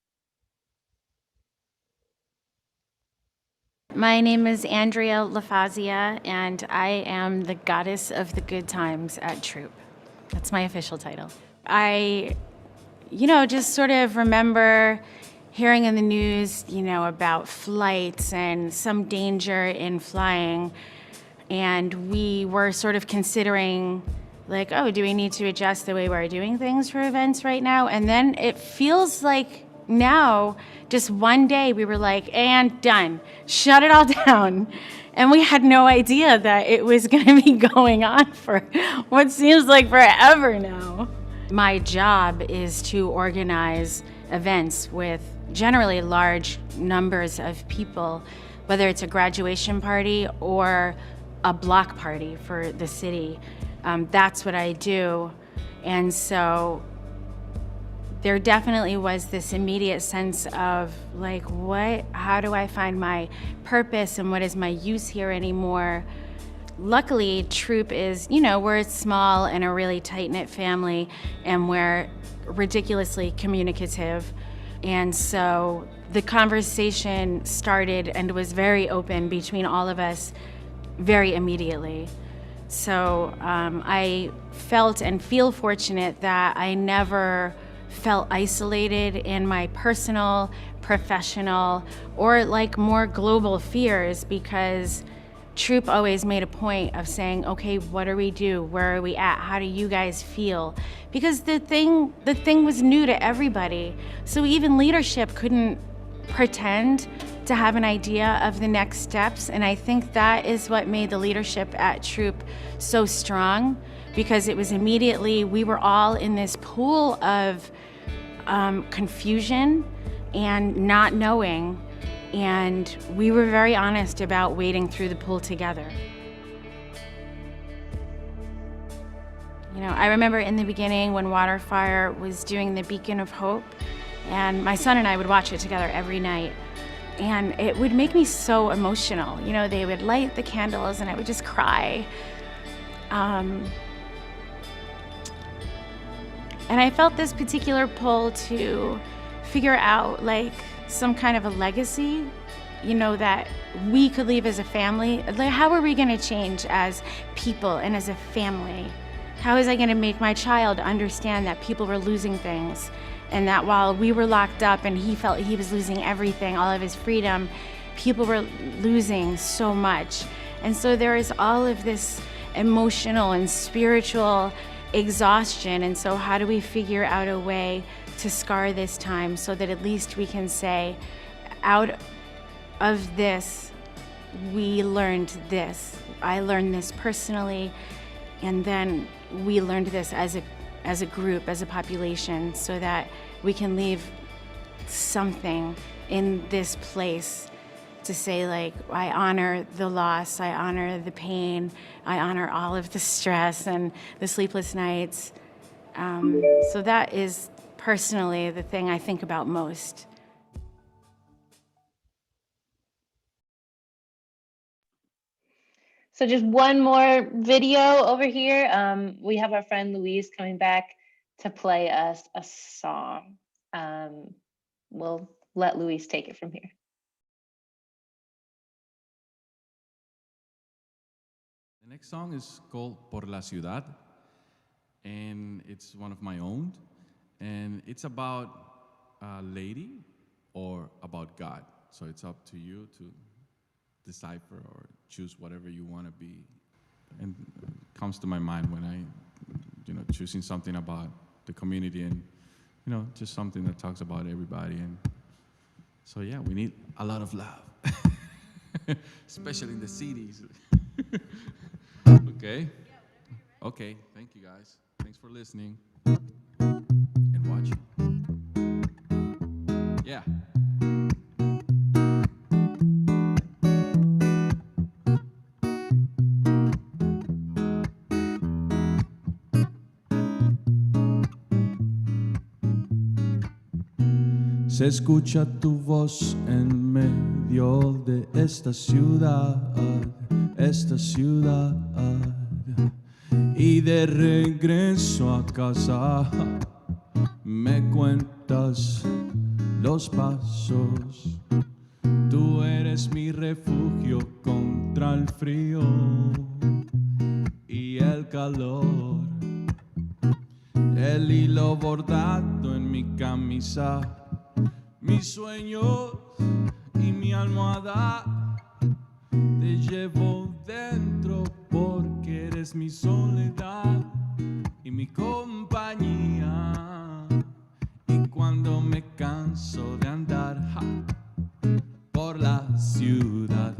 My name is Andrea LaFazia, and I am the Goddess of the Good Times at Troop. That's my official title. I, just sort of remember hearing in the news, about flights and some danger in flying. And we were sort of considering, like, oh, do we need to adjust the way we're doing things for events right now? And then it feels like now, just one day, we were like, and done, shut it all down. And we had no idea that it was going to be going on for what seems like forever now. My job is to organize events with generally large numbers of people, whether it's a graduation party or a block party for the city. That's what I do. And so there definitely was this immediate sense of like, how do I find my purpose and what is my use here anymore? Luckily, Troop is, we're small and a really tight-knit family, and we're ridiculously communicative. And so the conversation started and was very open between all of us very immediately. So I felt and feel fortunate that I never felt isolated in my personal, professional, or like more global fears, because Troop always made a point of saying, okay, what do we do? Where are we at? How do you guys feel? Because the thing was new to everybody. So even leadership couldn't pretend to have an idea of the next steps. And I think that is what made the leadership at Troop so strong, because it was immediately, we were all in this pool of confusion and not knowing. And we were very honest about wading through the pool together. I remember in the beginning when Waterfire was doing the Beacon of Hope, and my son and I would watch it together every night. And it would make me so emotional. They would light the candles and I would just cry. And I felt this particular pull to figure out like some kind of a legacy, that we could leave as a family. Like, how are we gonna change as people and as a family? How is I gonna make my child understand that people were losing things, and that while we were locked up and he felt he was losing everything, all of his freedom, people were losing so much. And so there is all of this emotional and spiritual exhaustion. And so how do we figure out a way to scar this time so that at least we can say, out of this, we learned this. I learned this personally, and then we learned this as a group, as a population, so that we can leave something in this place to say, like, I honor the loss, I honor the pain, I honor all of the stress and the sleepless nights. So that is personally the thing I think about most. So just one more video over here. We have our friend Louise coming back to play us a song. We'll let Louise take it from here. The next song is called Por la Ciudad, and it's one of my own, and it's about a lady or about God. So it's up to you to decipher or choose whatever you want to be. And it comes to my mind when I, choosing something about the community and, just something that talks about everybody. And so, yeah, we need a lot of love, especially in the cities. Okay. Okay. Thank you, guys. Thanks for listening. Se escucha tu voz en medio de esta ciudad, y de regreso a casa me cuentas los pasos. Tú eres mi refugio contra el frío y el calor. El hilo bordado en mi camisa, mis sueños y mi almohada. Te llevo dentro porque eres mi soledad y mi compañía. Y cuando me canso de andar por la ciudad,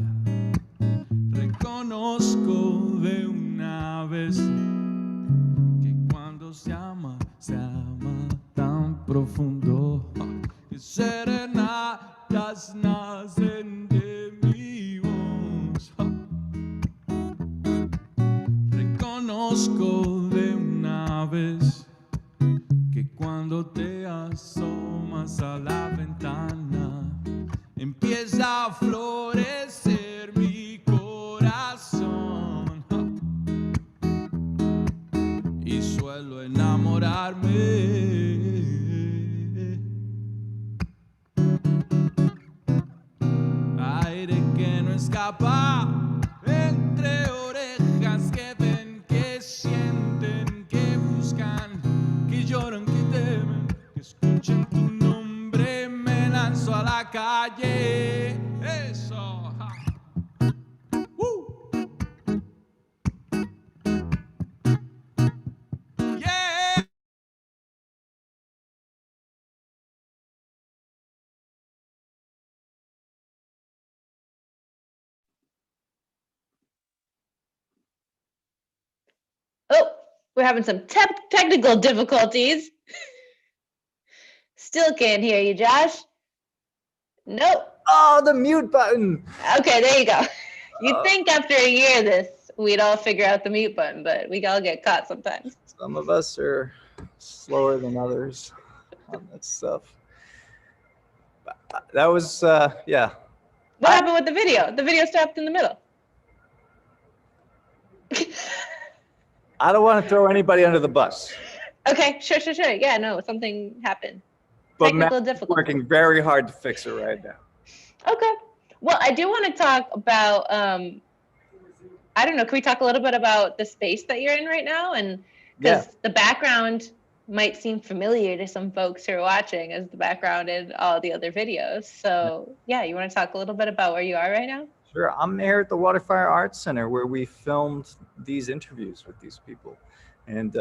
reconozco de una vez que cuando se ama tan profundo, que serenatas nacen de mi voz. Reconozco de una vez que cuando te asomas a la ventana, empieza a florecer mi corazón. Y suelo enamorarme. Aire que no escapa entre orejas que ven, que sienten, que buscan, que lloran, que temen, que escuchen tu nombre. Me lanzo a la calle. Eso. Yeah. Oh, we're having some technical difficulties. Still can't hear you, Josh. Nope. Oh, the mute button. Okay, there you go. You'd think after a year of this, we'd all figure out the mute button, but we all get caught sometimes. Some of us are slower than others on that stuff. That was, yeah. What happened with the video? The video stopped in the middle. I don't want to throw anybody under the bus. Okay, sure. Yeah, no, something happened. But Technical Matt's difficulty. working very hard to fix it right now. Okay. Well, I do want to talk about, I don't know, can we talk a little bit about the space that you're in right now? And because the background might seem familiar to some folks who are watching as the background in all the other videos. So yeah, you want to talk a little bit about where you are right now? Sure. I'm here at the Waterfire Arts Center where we filmed these interviews with these people. And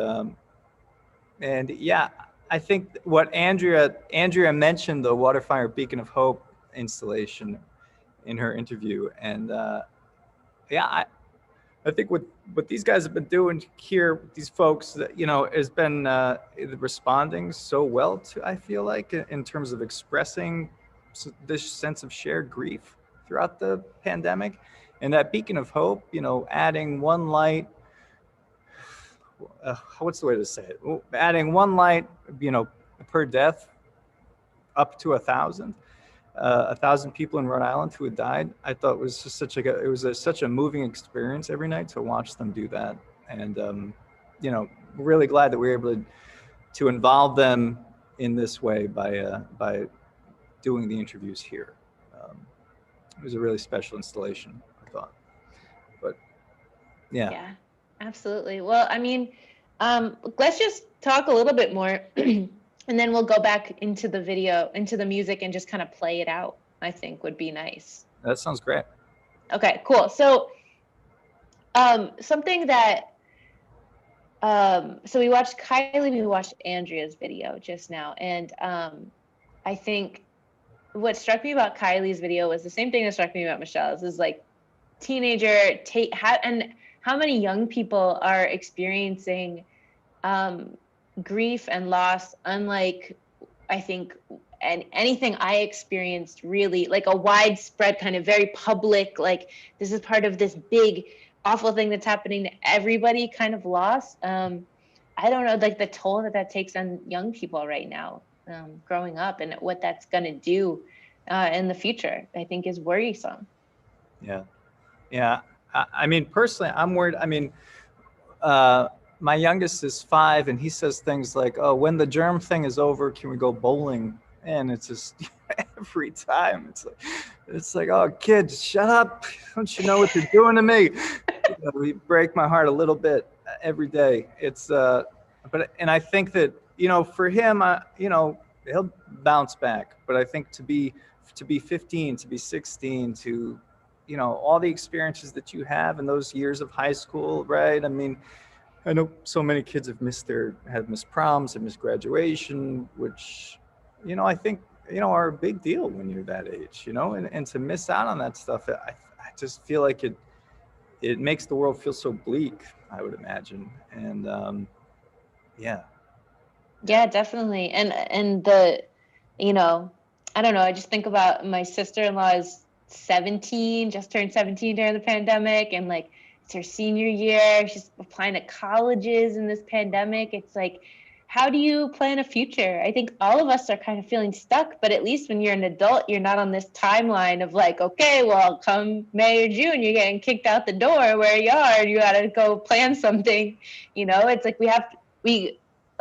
yeah, I think what Andrea mentioned, the Waterfire Beacon of Hope installation in her interview. And yeah, I think what these guys have been doing here, these folks, you know, has been responding so well to, I feel like, in terms of expressing this sense of shared grief throughout the pandemic. And that beacon of hope, you know, adding one light, what's the way to say it? Adding one light, you know, per death up to 1,000. 1,000 people in Rhode Island who had died. I thought was just such a moving experience every night to watch them do that. And you know, really glad that we were able to involve them in this way by doing the interviews here. It was a really special installation, I thought. But yeah. Yeah, absolutely. Well, I mean, let's just talk a little bit more. And then we'll go back into the video, into the music, and just kind of play it out, I think would be nice. That sounds great. Okay, cool. So something that, so we watched Kylie, we watched Andrea's video just now. And I think what struck me about Kylie's video was the same thing that struck me about Michelle's, is like teenager, and how many young people are experiencing grief and loss, unlike, I think, and anything I experienced, really, like a widespread kind of very public, like this is part of this big awful thing that's happening to everybody kind of loss. I don't know, like the toll that takes on young people right now. growing up, and what that's going to do in the future, I think is worrisome. Yeah. Yeah. I mean, personally, I'm worried. I mean, my youngest is 5 and he says things like, oh, when the germ thing is over, can we go bowling? And it's just every time it's like, oh, kids, shut up. Don't you know what you're doing to me? You break my heart a little bit every day. And I think that, for him, he'll bounce back. But I think to be 15, to be 16, to, all the experiences that you have in those years of high school, right? I mean, I know so many kids have missed proms and missed graduation, which, I think, are a big deal when you're that age, and to miss out on that stuff, I just feel like it makes the world feel so bleak, I would imagine. And yeah. Yeah, definitely. And the, I don't know, I just think about my sister-in-law is 17, just turned 17 during the pandemic, and like, it's her senior year. She's applying to colleges in this pandemic. It's like, how do you plan a future? I think all of us are kind of feeling stuck, but at least when you're an adult, you're not on this timeline of like, okay, well, come May or June, you're getting kicked out the door where you are, and you got to go plan something. It's like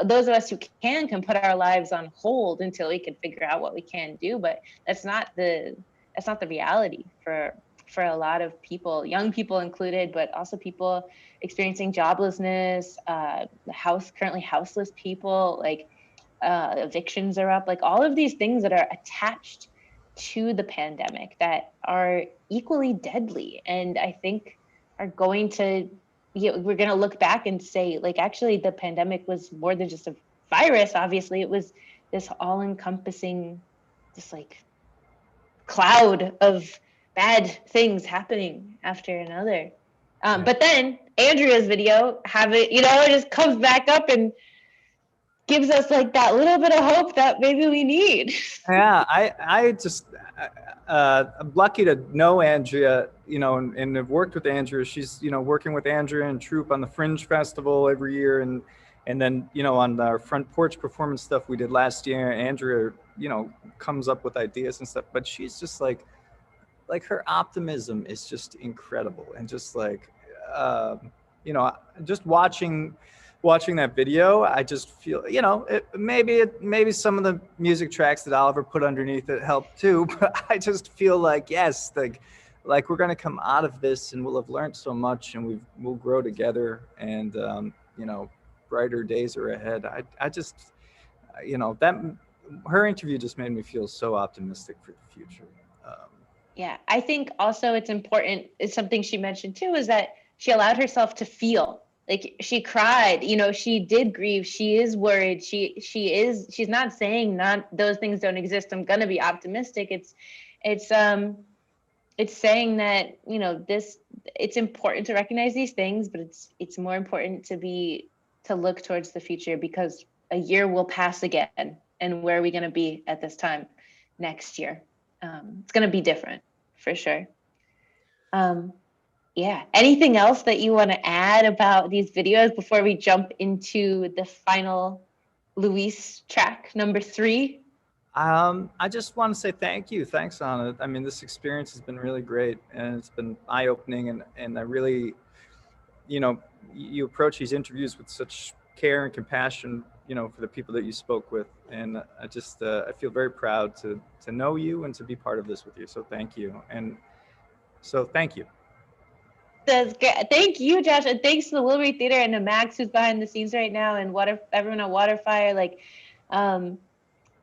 those of us who can put our lives on hold until we can figure out what we can do, but that's not the reality for a lot of people, young people included, but also people experiencing joblessness, currently houseless people, like evictions are up, like all of these things that are attached to the pandemic that are equally deadly. And I think are going to, we're going to look back and say, like, actually the pandemic was more than just a virus. Obviously it was this all-encompassing, just like cloud of bad things happening after another. But then Andrea's video it just comes back up and gives us like that little bit of hope that maybe we need. Yeah, I'm lucky to know Andrea, and have worked with Andrea. She's, working with Andrea and Troupe on the Fringe Festival every year. And then, on our front porch performance stuff we did last year, Andrea, comes up with ideas and stuff, but she's just like her optimism is just incredible. And just like, just watching that video, I just feel, maybe some of the music tracks that Oliver put underneath it helped too, but I just feel like, yes, like we're going to come out of this and we'll have learned so much, and we'll grow together, and, brighter days are ahead. I just, that her interview just made me feel so optimistic for the future. Yeah, I think also it's important, it's something she mentioned too, is that she allowed herself to feel. Like, she cried, she did grieve, she is worried, she's not saying those things don't exist, I'm gonna be optimistic. It's saying that, it's important to recognize these things, but it's more important to look towards the future, because a year will pass again, and where are we gonna be at this time next year? It's going to be different for sure. Yeah. Anything else that you want to add about these videos before we jump into the final Luis track, number 3? I just want to say thank you. Thanks, Anna. I mean, this experience has been really great, and it's been eye-opening, and I really, you approach these interviews with such care and compassion, for the people that you spoke with. And I just, I feel very proud to know you and to be part of this with you. So thank you. And so thank you. That's good. Thank you, Josh. And thanks to the Wilbury Theater and to Max, who's behind the scenes right now, and everyone at Waterfire. Like,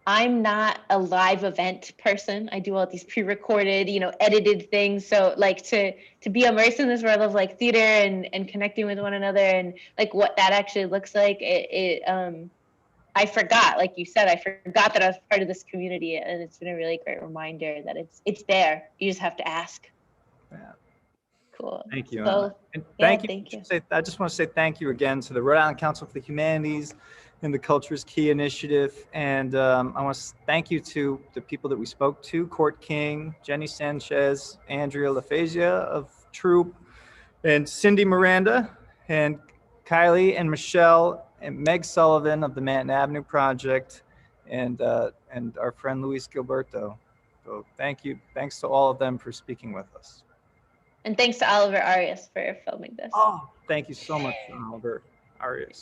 I'm not a live event person. I do all these pre-recorded, edited things. So like to be immersed in this world of like theater and connecting with one another, and like what that actually looks like, I forgot, like you said, I forgot that I was part of this community, and it's been a really great reminder that it's there. You just have to ask. Yeah. Cool. Thank you. So, and thank you. you. I just want to say thank you again to the Rhode Island Council for the Humanities and the Culture's Key Initiative. And I want to thank you to the people that we spoke to: Court King, Jenny Sanchez, Andrea LaFazia of Troupe, and Cindy Miranda, and Kylie and Michelle, and Meg Sullivan of the Manton Avenue Project, and our friend Luis Gilberto. So thank you. Thanks to all of them for speaking with us. And thanks to Oliver Arias for filming this. Oh, thank you so much, Oliver Arias.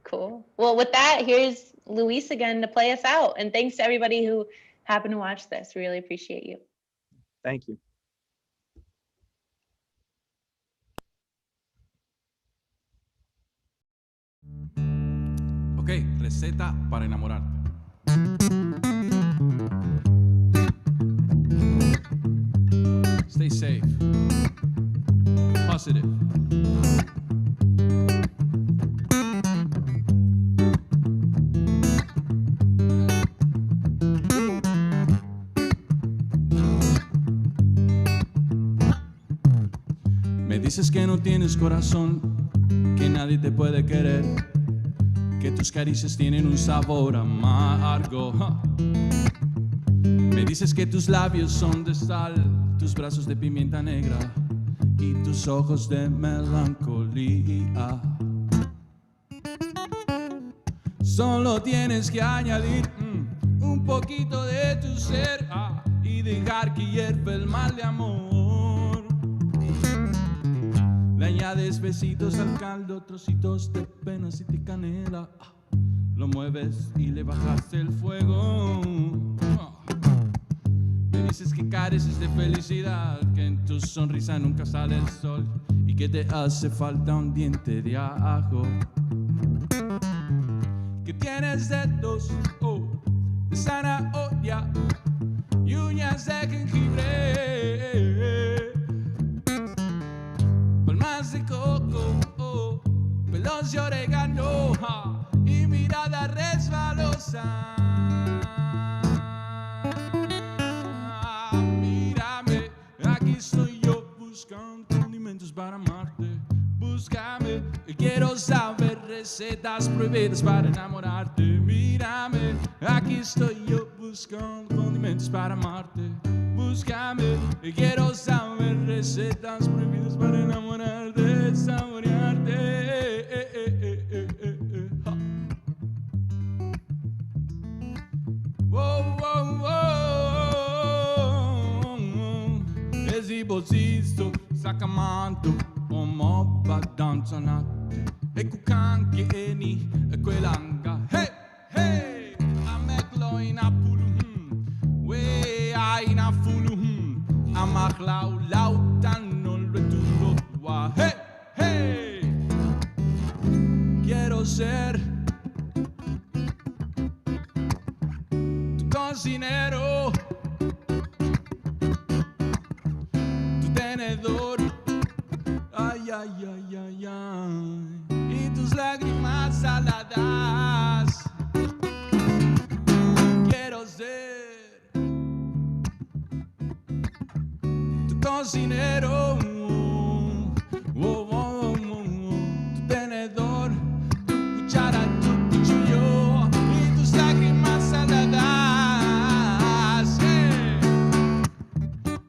Cool. Well, with that, here's Luis again to play us out. And thanks to everybody who happened to watch this. Really appreciate you. Thank you. Ok, receta para enamorarte. Stay safe. Positive. Me dices que no tienes corazón, que nadie te puede querer, que tus caricias tienen un sabor amargo. Me dices que tus labios son de sal, tus brazos de pimienta negra y tus ojos de melancolía. Solo tienes que añadir un poquito de tu ser y dejar que hierva el mal de amor. Le añades besitos al caldo, trocitos de penas y de canela. Lo mueves y le bajas el fuego. Me dices que careces de felicidad, que en tu sonrisa nunca sale el sol y que te hace falta un diente de ajo. Que tienes dedos de zanahoria y uñas de jengibre, palmas de coco, pelos de orégano y mirada resbalosa. Mírame, aquí estoy yo buscando condimentos para amarte. Búscame, quiero saber recetas prohibidas para enamorarte. Mírame, aquí estoy yo buscando condimentos para amarte. Búscame, quiero saber recetas prohibidas para enamorarte, saborearte. Wow, wow, wow. Esibozisto, sacamento, moba danzanate, e kukankieni, e quelanga. Hey, hey, ameklo inapulu, we ainafulu, amaklau lautanol retulotwa. Hey, hey, quiero ser tu cocinero, tu tenedor. Ay, ay, ay, ay, ay, y tus lágrimas saladas. Quiero ser tu cocinero, tu tenedor, tu cuchara, tu cuchillo y tus lágrimas saladas.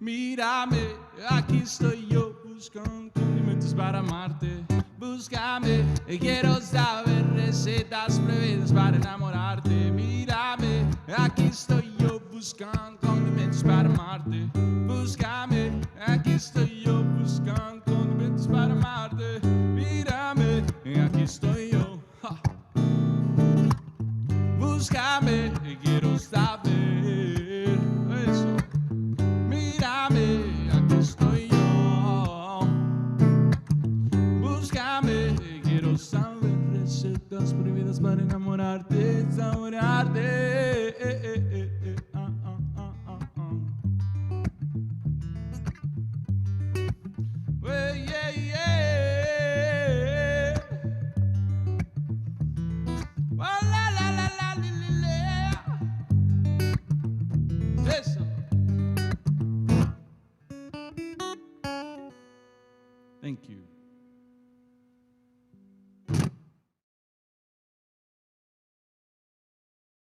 Mírame, aquí estoy yo buscando condimentos para amarte. Búscame, quiero saber recetas prohibidas para enamorarte. Mírame, aquí estoy yo buscando condimentos para amarte. Búscame, aquí estoy yo buscando condimentos para amarte. Mírame, aquí estoy yo. Búscame, quiero saber eso. Mírame, aquí estoy yo. Búscame, quiero saber recetas prohibidas para enamorarte, saborearte. Yeah, yeah. Oh, la, la, la, la, li, li, li. Eso. Thank you.